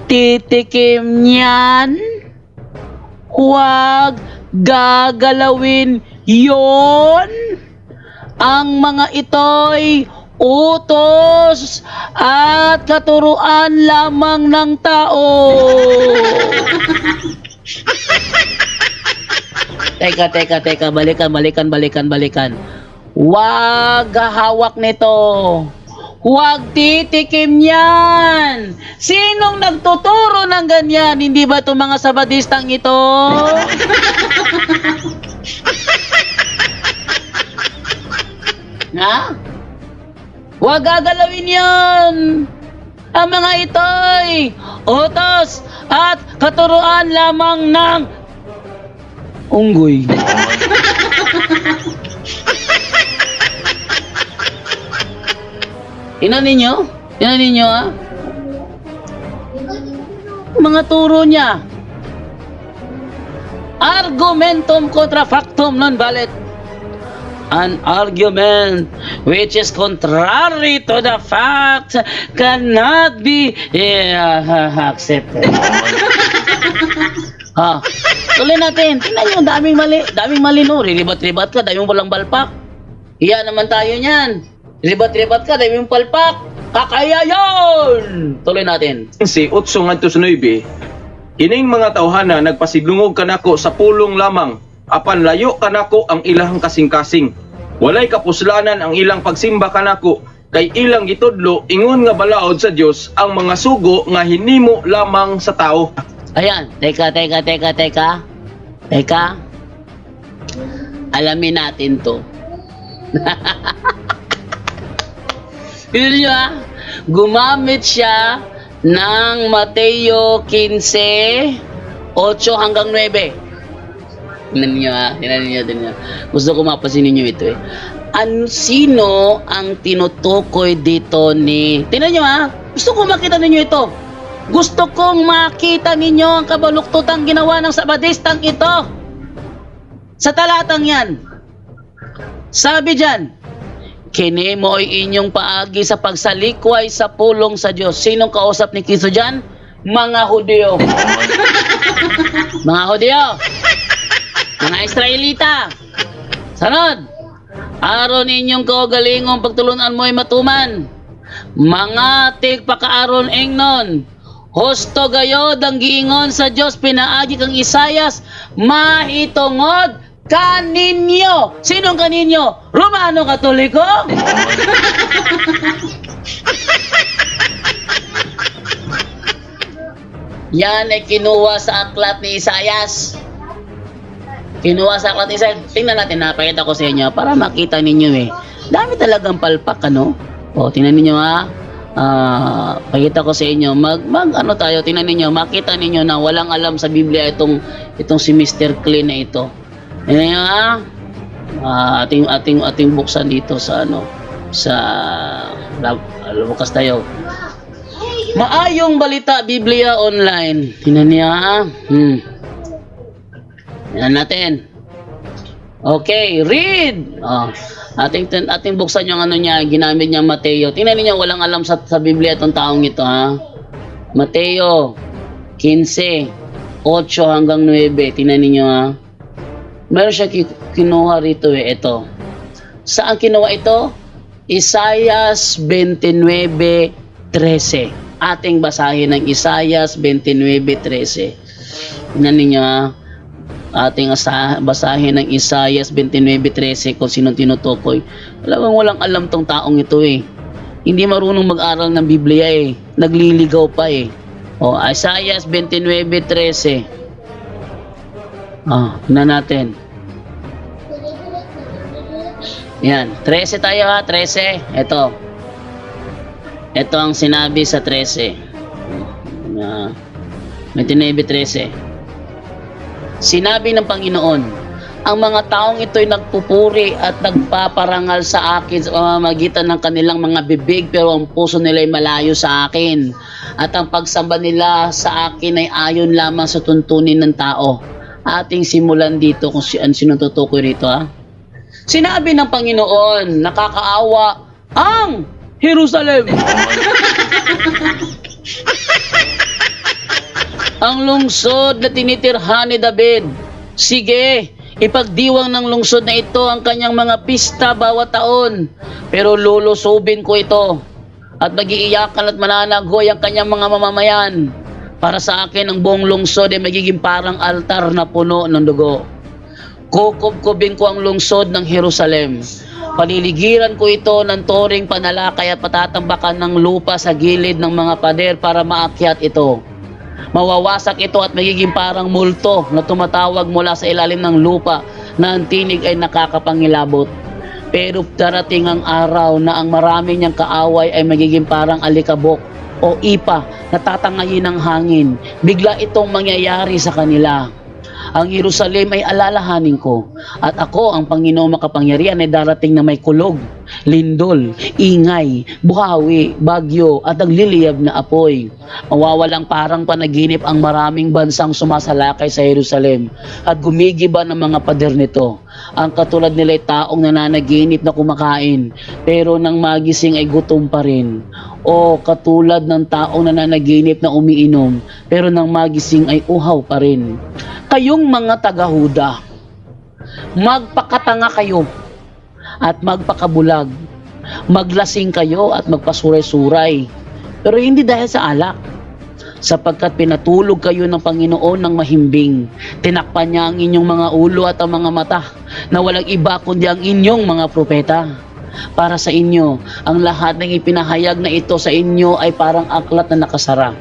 titikim niyan, huwag gagalawin yon. Ang mga ito'y utos at katuruan lamang ng tao. Teka, balikan. Huwag hawak nito. Huwag titikim yan. Sinong nagtuturo ng ganyan? Hindi ba itong mga sabadistang ito? Ha? Huwag gagalawin yan. Ang mga ito'y utos at katuruan lamang ng unggoy. Tingnan ninyo ha. Mga turo niya. Argumentum contra factum non valet. An argument which is contrary to the fact cannot be accepted. Tuloy natin. Tingnan nyo, daming mali no. Riribat-ribat ka, daming walang balpak. Iya naman tayo niyan. Ribat-ribat ka, daming palpak. Kakaya yun! Tuloy natin. si 8:9, kining mga tawhana nagpasidlungog kanako sa pulong lamang, apan layo kanako ang ilang kasing-kasing. Walay kapuslanan ang ilang pagsimba kanako, kay ilang gitudlo ingon nga balaod sa Dios ang mga sugo nga hinimo lamang sa tao. Ayan, teka. Alamin natin to. Yun nyo ha, gumamit siya ng Mateo 15:8 hanggang 9. Tingnan niyo. Gusto ko mapasin ninyo ito eh. Sino ang tinutukoy dito ni... Tingnan niyo ha, gusto ko makita ninyo ito. Gusto kong makita ninyo ang kabaluktutang ginawa ng sabadistang ito. Sa talatang yan, sabi dyan, kini mo ay inyong paagi sa pagsalikway sa pulong sa Diyos. Sinong kausap ni Kristo dyan? Mga Hudyo. Mga Israelita. Sanod. Aron inyong kaugalingong pagtulunan mo ay matuman. Mga tigpakaaron engnon. Husto gayod ang giingon sa Diyos pinaagi kang Isayas mahitungod kaninyo. Sinong kaninyo? Romano Katoliko? Yan ay kinuha sa aklat ni Isayas. Tingnan natin, napakita ko sa inyo para makita ninyo eh. Dami talagang palpak ano. O, tingnan ninyo ha. Pakita ko sa inyo. Ano tayo, tingnan ninyo. Makita ninyo na walang alam sa Biblia itong si Mr. Clean na ito. Tingnan nyo ha. Ating buksan dito sa bukas tayo. Maayong balita Biblia online. Tingnan niya ha. Tingnan natin. Okay, read! Ating buksan yung ano niya, ginamit niya Mateo. Tingnan niyo, walang alam sa Biblia itong taong ito, ha? Mateo 15, 8 hanggang 9. Tingnan niyo, ha? Meron siya kinuha rito, ito. Saan kinuha ito? Isaias 29:13. Ating basahin ng Isaias 29:13. Tingnan niyo, ha? Ating basahin ng Isaias 29:13 kung sinong tinutukoy. Walang alam tong taong ito eh. Hindi marunong mag-aral ng Biblia eh. Nagliligaw pa eh. Isaias 29:13. Tingnan natin. Yan, 13 tayo ha, 13. Ito ang sinabi sa 13. 29:13. Sinabi ng Panginoon, ang mga taong ito'y nagpupuri at nagpaparangal sa akin sa pamamagitan ng kanilang mga bibig, pero ang puso nila ay malayo sa akin. At ang pagsamba nila sa akin ay ayon lamang sa tuntunin ng tao. Ating simulan dito kung sino tutukoy rito, ha? Sinabi ng Panginoon, nakakaawa ang Jerusalem. Ang lungsod na tinitirhan ni David. Sige, ipagdiwang ng lungsod na ito ang kanyang mga pista bawat taon. Pero lulusobin ko ito at mag-iiyakan at mananagoy ang kanyang mga mamamayan. Para sa akin, ang buong lungsod ay magiging parang altar na puno ng dugo. Kukubkubin ko ang lungsod ng Jerusalem. Paliligiran ko ito ng toring panalakay at patatambakan ng lupa sa gilid ng mga pader para maakyat ito. Mawawasak ito at magiging parang multo na tumatawag mula sa ilalim ng lupa na ang tinig ay nakakapangilabot. Pero darating ang araw na ang marami niyang kaaway ay magiging parang alikabok o ipa na tatangayin ng hangin. Bigla itong mangyayari sa kanila. Ang Jerusalem ay alalahanin ko at ako ang Panginoong makapangyarihan ay darating na may kulog, lindol, ingay, buhawi, bagyo at nagliliyab na apoy. Mawawalang parang panaginip ang maraming bansang sumasalakay sa Jerusalem at gumigiba ng mga pader nito. Ang katulad nila ay taong nananaginip na kumakain pero nang magising ay gutom pa rin. O katulad ng taong nananaginip na umiinom pero nang magising ay uhaw pa rin. Kayong mga taga-Huda, magpakatanga kayo at magpakabulag. Maglasing kayo at magpasuray-suray. Pero hindi dahil sa alak, sapagkat pinatulog kayo ng Panginoon ng mahimbing. Tinakpan niya ang inyong mga ulo at ang mga mata na walang iba kundi ang inyong mga propeta. Para sa inyo, ang lahat ng ipinahayag na ito sa inyo ay parang aklat na nakasara.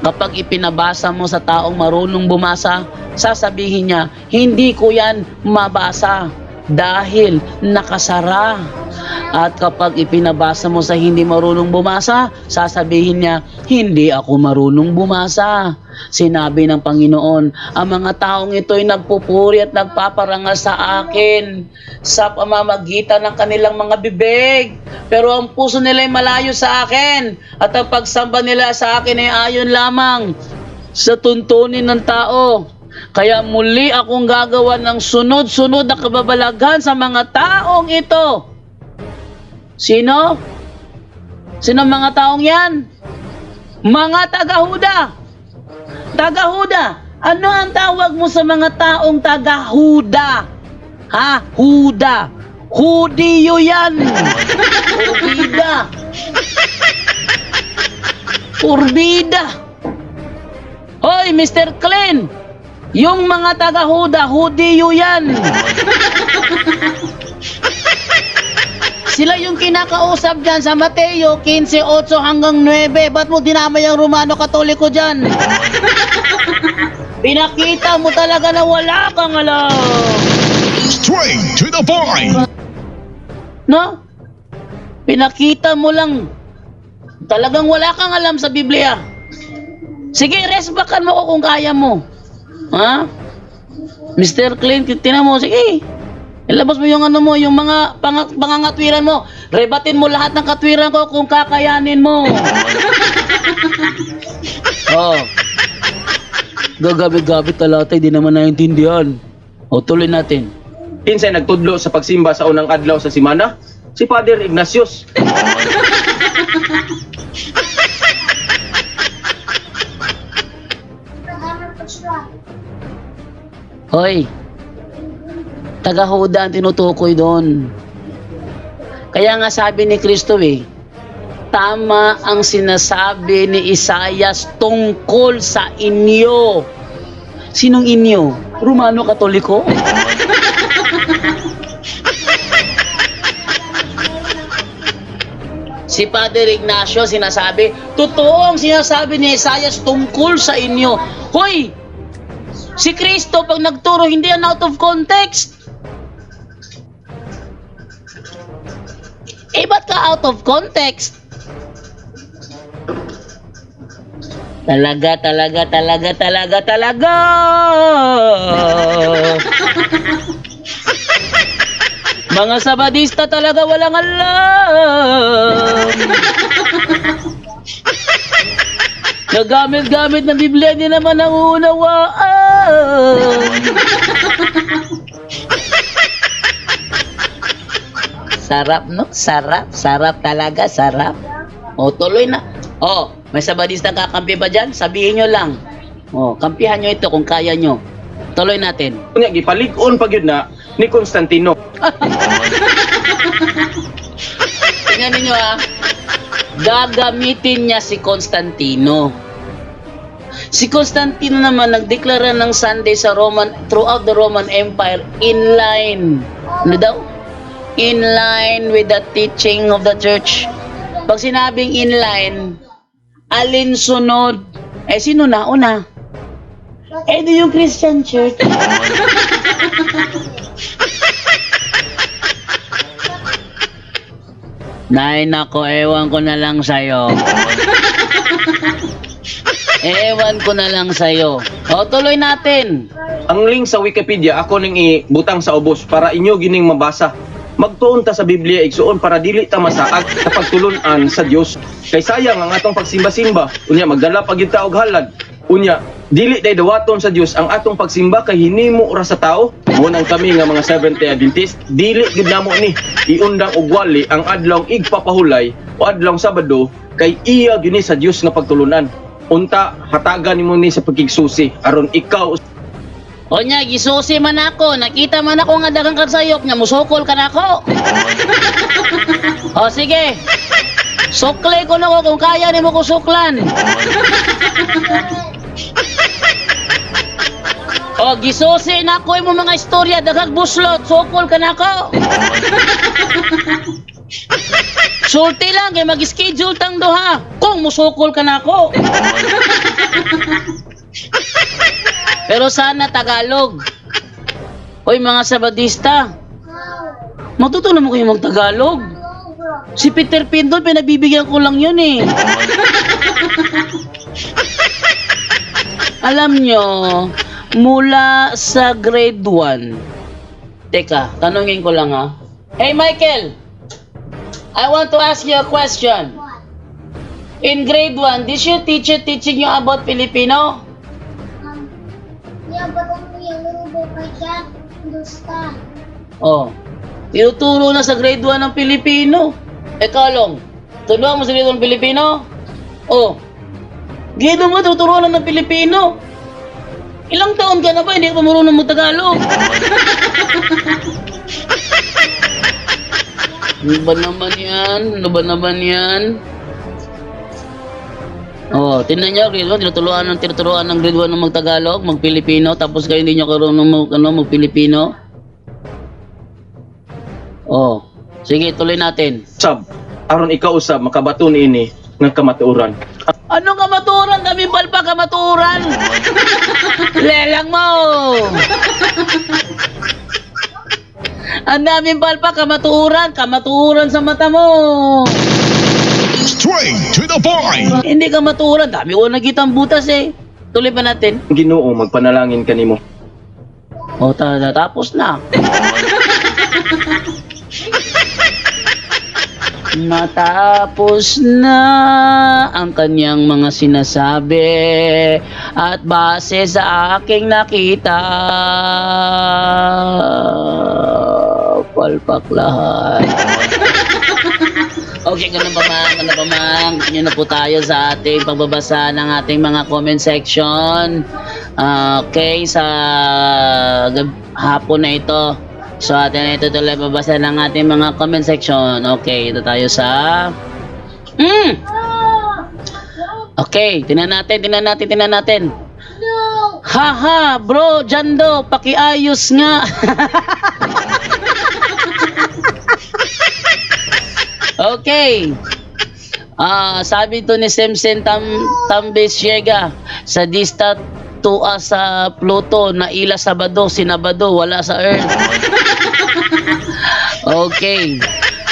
Kapag ipinabasa mo sa taong marunong bumasa, sasabihin niya, hindi ko yan mabasa dahil nakasara. At kapag ipinabasa mo sa hindi marunong bumasa, sasabihin niya, hindi ako marunong bumasa. Sinabi ng Panginoon, ang mga taong ito ay nagpupuri at nagpaparangal sa akin sa pamamagitan ng kanilang mga bibig. Pero ang puso nila ay malayo sa akin at ang pagsamba nila sa akin ay ayon lamang sa tuntunin ng tao. Kaya muli akong gagawa ng sunod-sunod na kababalaghan sa mga taong ito. Sino? Sino mga taong yan? Mga taga-Huda. Taga-Huda. Ano ang tawag mo sa mga taong taga-Huda? Ha? Huda. Hudiyo yan. Urbida. Urbida. Hoy, Mr. Clean. Yung mga taga-Huda, Hudiyo yan. Sila yung kinakausap dyan sa Mateo 15:8 hanggang 9. Ba't mo dinamay ang Romano Katoliko dyan? Pinakita mo talaga na wala kang alam. Straight to the point! No? Pinakita mo lang. Talagang wala kang alam sa Biblia. Sige, resbakan mo ko kung kaya mo. Ha? Mr. Clint, tinan mo, sige. Ilabas mo yung ano mo, yung mga pangangatwiran mo. Rebatin mo lahat ng katwiran ko kung kakayanin mo. Gagabi-gabi talatay, di naman naintindihan. O, tuloy natin. Kinsay nagtudlo sa pagsimba sa unang adlaw sa simana? Si Father Ignatius. Hoy, taga-Huda ang tinutukoy doon. Kaya nga sabi ni Kristo tama ang sinasabi ni Isaias tungkol sa inyo. Sinong inyo? Romano Katoliko? Si Father Ignacio sinasabi, totoo ang sinasabi ni Isaias tungkol sa inyo. Hoy! Si Kristo pag nagturo, hindi yan out of context. Ba't ka out of context? Talaga. Mga Sabadista talaga walang alam. Nagamit-gamit ng Biblia, hindi naman naunawaan. Sarap, no? Sarap talaga, sarap. O, tuloy na. O, may Sabadista kakampi pa dyan? Sabihin nyo lang. O, kampihan nyo ito kung kaya nyo. Tuloy natin. Unya gipalig-on pa gyud na ni Constantino. Tingnan ninyo gagamitin niya si Constantino. Si Constantino naman nagdeklara ng Sunday sa throughout the Roman Empire in line. Ano daw? In line with the teaching of the church. Pag sinabing in line, alin sunod? Sino na una? Di yung Christian church. Nay, nako, ewan ko na lang sa'yo. O, tuloy natin. Ang link sa Wikipedia ako ning ibutang sa ubos para inyo gining mabasa. Magtuon ta sa Biblia igsuon para dili ta masaag sa pagtulunan sa Dios. Kay sayang ang atong pagsimba-simba, unya magdala pa gyud ta og halad. Unya, dili day dawaton sa Dios ang atong pagsimba kay hinimo ra sa tao. Ngunang kami nga mga Seventh-day Adventist, dili gid namo ni iundang og wali ang adlawng igpapahulay o adlawng Sabado kay iya gyud ni sa Dios nga pagtulunan. Unta hatagan nimo ni sa pagkigsusi aron ikaw O nya, gisusi man ako. Nakita man ako nga daghang kagsayop nga musukol ka na ako. O sige. Sukle ko na ko kung kaya nimo ko suklan. O gisusi na ako mo mga istorya daghang buslot, sukol ka na ako. Sulti lang kay mag-schedule tang duha kung musukol ka na ako. Pero sana Tagalog. Hoy mga Sabadista, matutunan mo kayo mag-Tagalog. Si Peter Pindol, pinabibigyan ko lang yun Alam nyo, mula sa grade 1. Teka, tanungin ko lang Hey Michael, I want to ask you a question. In grade 1, did your teacher teaching you about Filipino? Tinuturo na sa grade 1 ng Pilipino. Kalong, turuan mo sa grade 1 ng Pilipino? Grade 1 mo, tuturuan na ng Pilipino. Ilang taon ka na ba, hindi ka marunong mo Tagalog? Ano ba naman yan? Tingnan nyo, grade 1, tinuturuan ng grade 1 ng mag-Tagalog, mag-Pilipino, tapos kayo hindi nyo karunong mag-Pilipino. Sige, tuloy natin. usab aron ikaw usab makabato niini nga kamatuoran. Anong kamaturan? Kami palpa kamaturan! Lelang mo! Ang daming palpa kamaturan sa mata mo! Straight to the point! Hindi kamaturan, dami ko nakitang butas Tuloy pa natin. Ginoo magpanalangin kanimo. Tapos na. Matapos na ang kanyang mga sinasabi at base sa aking nakita, palpak lahat. Okay, ganun pa man. Ganyan na po tayo sa ating pagbabasa ng ating mga comment section. Okay, sa hapon na ito. So, atin na ito tuloy babasa ng ating mga comment section. Okay, ito tayo sa... Okay, tinan natin. Haha, bro, Jando, pakiayos nga. Okay. Sabi to ni Semsen Tambesiega, sa dista tua sa Pluto, na ila Sabado, sinabado, wala sa Earth. Okay.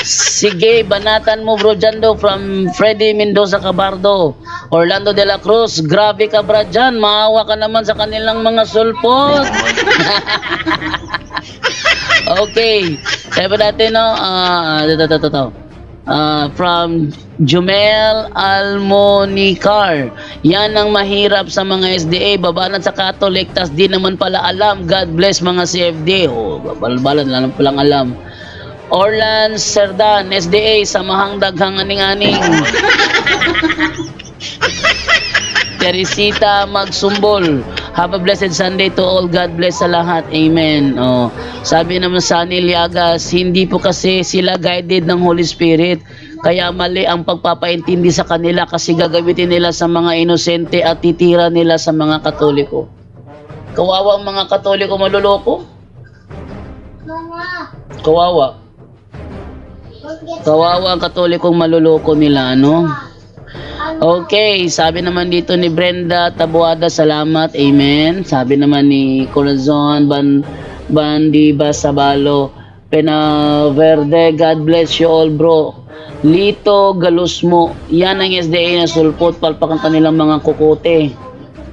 Sige, banatan mo bro Jando from Freddy Mendoza Cabardo. Orlando de la Cruz, grabe ka bro dyan, maawa ka naman sa kanilang mga sulpot. Okay. Sabi natin, no, from Jumel Almonicar, yan ang mahirap sa mga SDA, babanat sa Catholic, tas di naman pala alam. God bless mga CFD. Balbalan lang palang alam. Orlan Serdan, SDA, samahang daghang aning-aning. Teresita Magsumbol, have a blessed Sunday to all. God bless sa lahat. Amen. Sabi naman sa Niliagas, hindi po kasi sila guided ng Holy Spirit. Kaya mali ang pagpapaintindi sa kanila kasi gagamitin nila sa mga inosente at titira nila sa mga Katoliko. Kawawa ang mga Katoliko maluloko. Kawawa ang Katolikong maluloko nila, ano? Okay, sabi naman dito ni Brenda Tabuada, salamat, amen. Sabi naman ni Corazon Bandiba Sabalo, Penaverde, God bless you all bro. Lito Galusmo, yan ang SDA na sulpot, palpak ang kanilang mga kukote.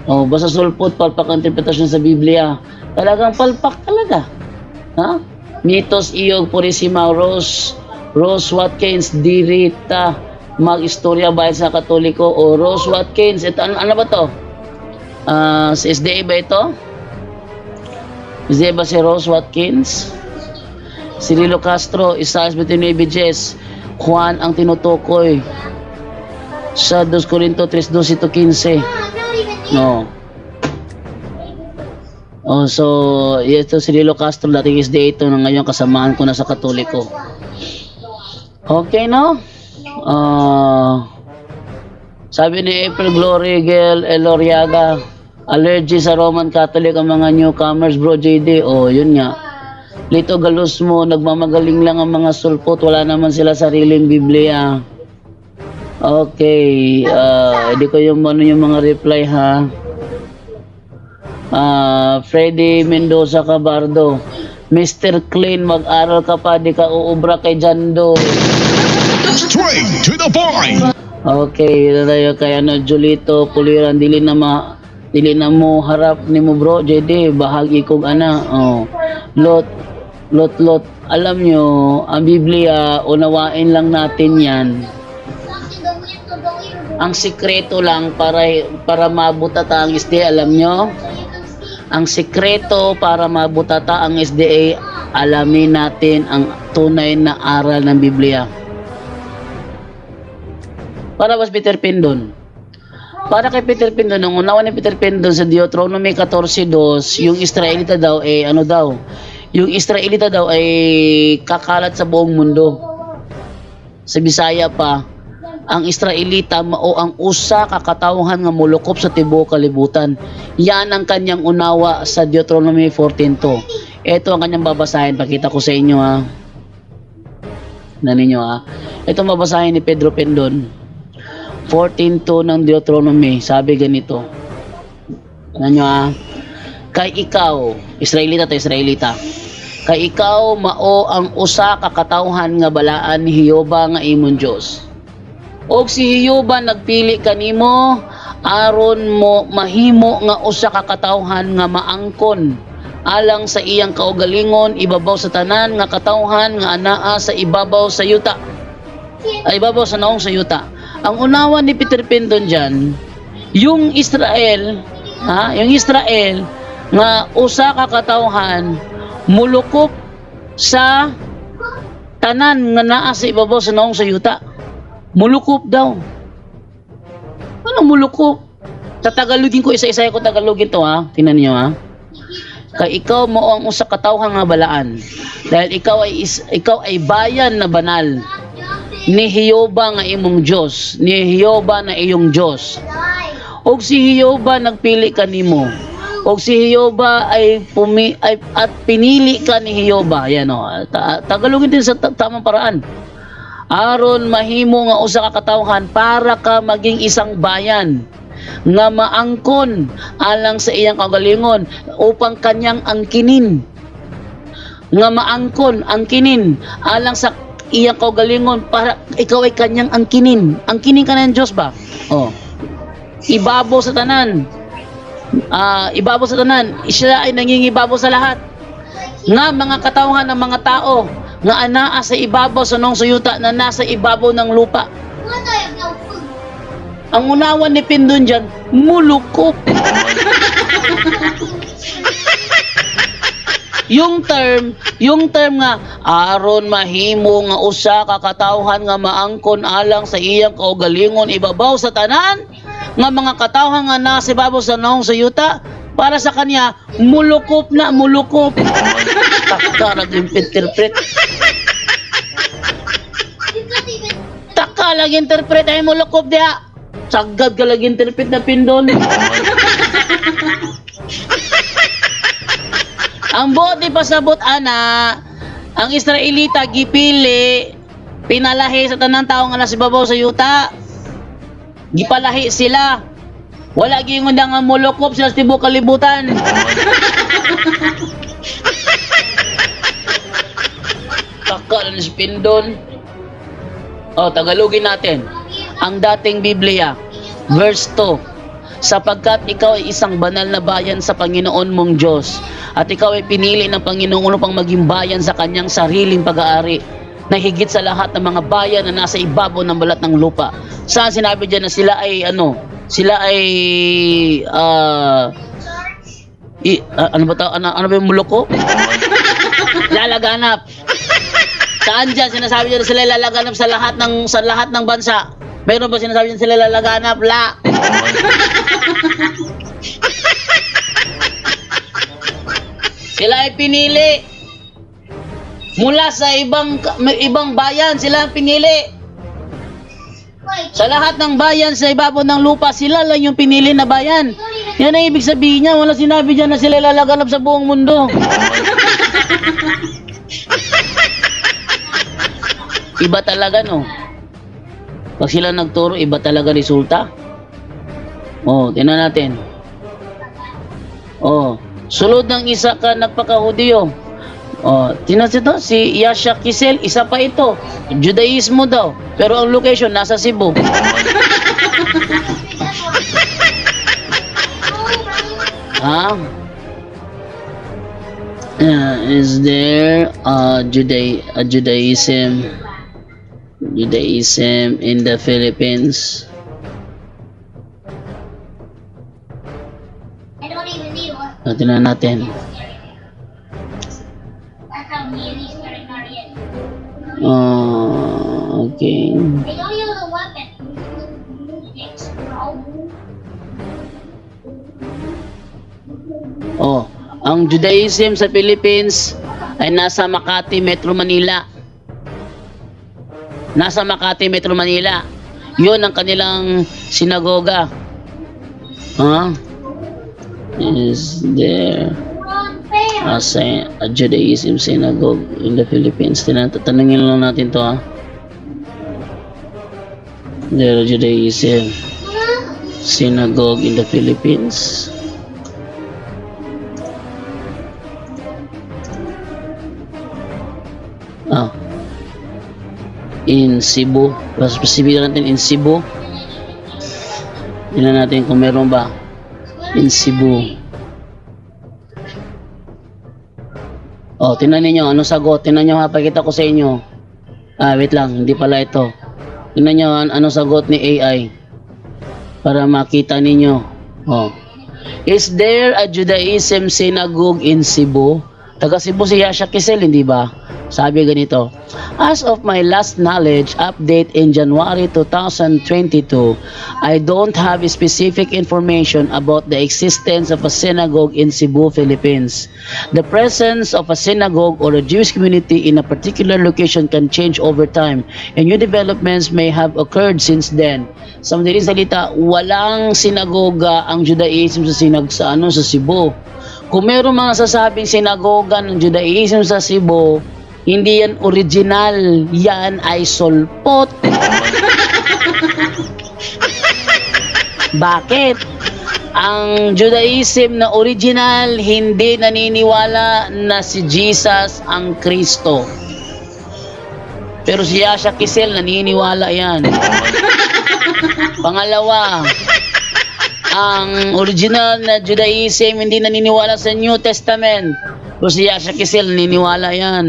Basta sulpot, palpak ang interpretasyon sa Biblia. Talagang palpak talaga. Ha? Mitos Iyog Purisima Rose Watkins Dirita mag-istorya bayan sa Katoliko o Rose Watkins. Ito, ano ba to? Sa SDA ba ito? SDA ba si Rose Watkins? Si Lilo Castro, Isaias 29 Jess, Juan ang tinutukoy sa 2 Corinto 3:12-15. No. So, ito si Lilo Castro, dating SDA ito, na ngayon kasamahan ko na sa Katoliko. Okay, no? Sabi ni April Glory Gel Eloriaga, allergy sa Roman Catholic ang mga newcomers bro JD. Yun nga. Lito Galusmo, nagmamagaling lang ang mga sulpot, wala naman sila sariling Biblia. Okay, hindi ko yung mga reply ha. Freddy Mendoza Cabardo, Mr. Clean, mag-aral ka pa, di ka uubra kay Jando. Straight to the point! Okay, tayo kay Julito Puliran, dili na mo harap ni mo bro JD, bahagi kog ana. Lot, alam nyo, ang Biblia, unawain lang natin yan. Ang sikreto lang para mabutata ang SDA, alam nyo? Ang sikreto para mabutata ang SDA, alamin natin ang tunay na aral ng Biblia. Para was Peter Pindon. Para kay Peter Pindon, nung unawa ni Peter Pindon sa Deuteronomy 14:2, yung Israelita daw yung Israelita daw ay kakalat sa buong mundo. Sa Bisaya pa, ang Israelita mao ang usa ka katawhan nga molukop sa tibuok kalibutan. Yan ang kanyang unawa sa Deuteronomy 14:2. Ito ang kanyang babasahin, pakita ko sa inyo ha. Naninyo ha. Ito babasahin ni Pedro Pindon. 14:2 ng Deuteronomy, sabi ganito. Ano ha? Kay ikaw, Israelita, kay ikaw mao ang usa ka katawhan nga balaan ni Jehova nga imong Dios. Og si Jehova nagpili kanimo aron mo mahimo nga usa ka katawhan nga maangkon alang sa iyang kaugalingon ibabaw sa tanan nga katawhan nga anaa sa ibabaw sa yuta. ay ibabaw sa naong sa yuta. Ang unawa ni Peter Pan doon dyan, yung Israel, yung Israel nga usa ka katawhan mulukop sa tanan nga naa sa ibabaw sa naong sa yuta. Mulukop daw. Ano mulukop? Tatagalogin ko isa-isa ko tagalogin to Tingnan niyo Kay ikaw mo ang usa ka tawo nga balaan. Dahil ikaw ay bayan na banal ni Jehova nga imong Dios, ni Jehova na iyong Dios. Og si Jehova nagpili kanimo. Og si Jehova ay at pinili ka ni Jehova. Yan tagalogin din sa tamang paraan. Aron mahimo nga usa ka katawhan para ka maging isang bayan nga maangkon alang sa iyang kagalingon upang kanyang angkinin, nga maangkon angkinin alang sa iyang kagalingon para ikaw ay kanyang angkinin ka ng Diyos ba? Ibabaw sa tanan, siya ay nangingibabaw sa lahat nga mga katawhan ng mga tao nga anaa sa ibabaw sa nong suyuta na nasa ibabaw ng lupa. Ang unawan ni Pindon dyan, mulukop. yung term nga aron mahimo nga usa ka katawhan nga maangkon alang sa iyang kaugalingon ibabaw sa tanan nga mga katawhan nga nasa ibabaw sa naong suyuta, para sa kanya mulukop. Taka nag-interpret. Taka nag-interpret ay mulukop diha. Sagad ka lagi interpret na Pindon. Ang bote pasabot ang Israelita gipili, pinalahi sa tanang tao nga nasa ibabaw sa yuta. Gipalahi sila. Wala gyud nga mulukop sila sa tibuok kalibutan. Taka na si Pindon. Tagalogin natin. Ang dating Biblia, verse 2, sapagkat ikaw ay isang banal na bayan sa Panginoon mong Diyos, at ikaw ay pinili ng Panginoon upang maging bayan sa kanyang sariling pag-aari, na higit sa lahat ng mga bayan na nasa ibabaw ng balat ng lupa. Saan sinabi dyan na sila ay ano ba yung muloko? Lalaganap. Saan dyan sinasabi dyan na sila lalaganap sa lahat ng bansa? Mayroon ba sinasabi dyan sila lalaganap? La! Sila ay pinili. Mula sa ibang bayan, sila ang pinili. Sa lahat ng bayan sa ibabaw ng lupa, sila lang yung pinili na bayan. Yan ang ibig sabihin niya. Wala sinabi dyan na sila lalaganap sa buong mundo. Iba talaga, no? Pag sila nagturo, iba talaga resulta. Tingnan natin. Sulod ng isa ka nagpaka-Hudiyo. Tingnan ito, si Yasha Kisel, isa pa ito. Judaismo daw. Pero ang location, nasa Cebu. Is there Judaism in the Philippines? I don't even need one. Tingnan natin. That's how me and these started yet. Okay. They don't use a weapon. It's Ang Judaism sa Philippines ay nasa Makati, Metro Manila. Nasa Makati, Metro Manila. Yun ang kanilang sinagoga. Is there a Judaism synagogue in the Philippines? Tanungin lang natin to There a Judaism synagogue in the Philippines? In Cebu. Specific natin in Cebu. Tingnan natin kung meron ba in Cebu. Tingnan niyo anong sagot. Tingnan niyo, pakita ko sa inyo. Wait lang, hindi pala ito. Tingnan nyo ano sagot ni AI. Para makita ninyo. Oh. Is there a Judaism synagogue in Cebu? Taga Cebu si Yasha Kisel, hindi ba? Sabi ganito, as of my last knowledge update in January 2022, I don't have specific information about the existence of a synagogue in Cebu, Philippines. The presence of a synagogue or a Jewish community in a particular location can change over time, and new developments may have occurred since then. Sa madaling salita, walang sinagoga ang Judaism sa Cebu. Kung meron mga sasabing sinagoga ng Judaism sa Cebu, hindi yan original, yan ay sulpot. Bakit? Ang Judaism na original, hindi naniniwala na si Jesus ang Kristo. Pero si Yasha Kisel, naniniwala yan. Pangalawa, ang original na Judaism, hindi naniniwala sa New Testament. Pero si Yasha Kisel, naniniwala yan.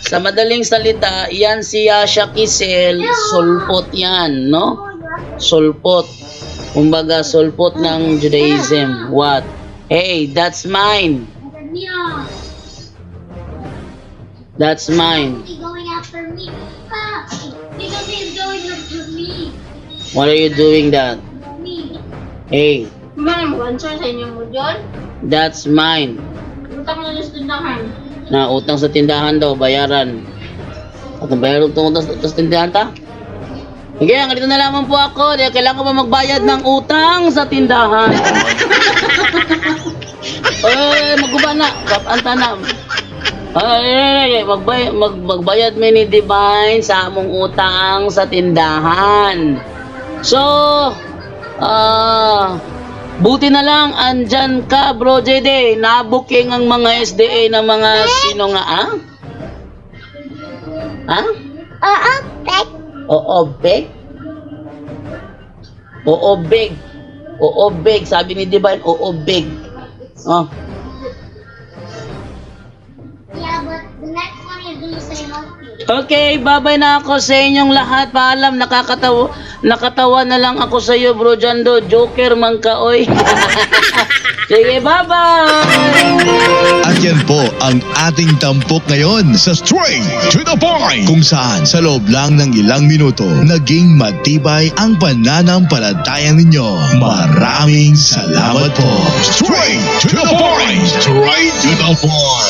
Sa madaling salita, yan si Yasha Kisel, sulpot yan, no? Sulpot. Kumbaga, sulpot ng Judaism. What? Hey, that's mine. That's mine. He's going after me. Ah, because he's going after me. What are you doing that? Me. Hey, Ba naman sa inyong mo dyan? that's mine. Utang na sa tindahan. Na utang sa tindahan daw, bayaran. At bayaran itong utang sa tindahan ta? Sige, ganito na lamang po ako. Dahil kailangan ko pa magbayad ng utang sa tindahan. Ay, magguba na. Kapanta na. Ay, magbayad mo ni Divine sa among utang sa tindahan. So, buti na lang andyan ka, bro JD. Nabuking ang mga SDA ng mga sino nga, ha? Ha? Pek. Oo, big? Oo, big. Oo, big. Sabi ni Divine, oo, big. Oh. Yeah, but the next one is gonna say healthy. Okay, babay na ako sa inyong lahat. Paalam, nakatawa na lang ako sa iyo, bro Jando. Joker man ka, oy. Sige, bye-bye! At yan po ang ating tampok ngayon sa Straight to the Point, kung saan sa loob lang ng ilang minuto naging matibay ang pananampalataya ninyo. Maraming salamat po. Straight to the Point! Straight to the Point!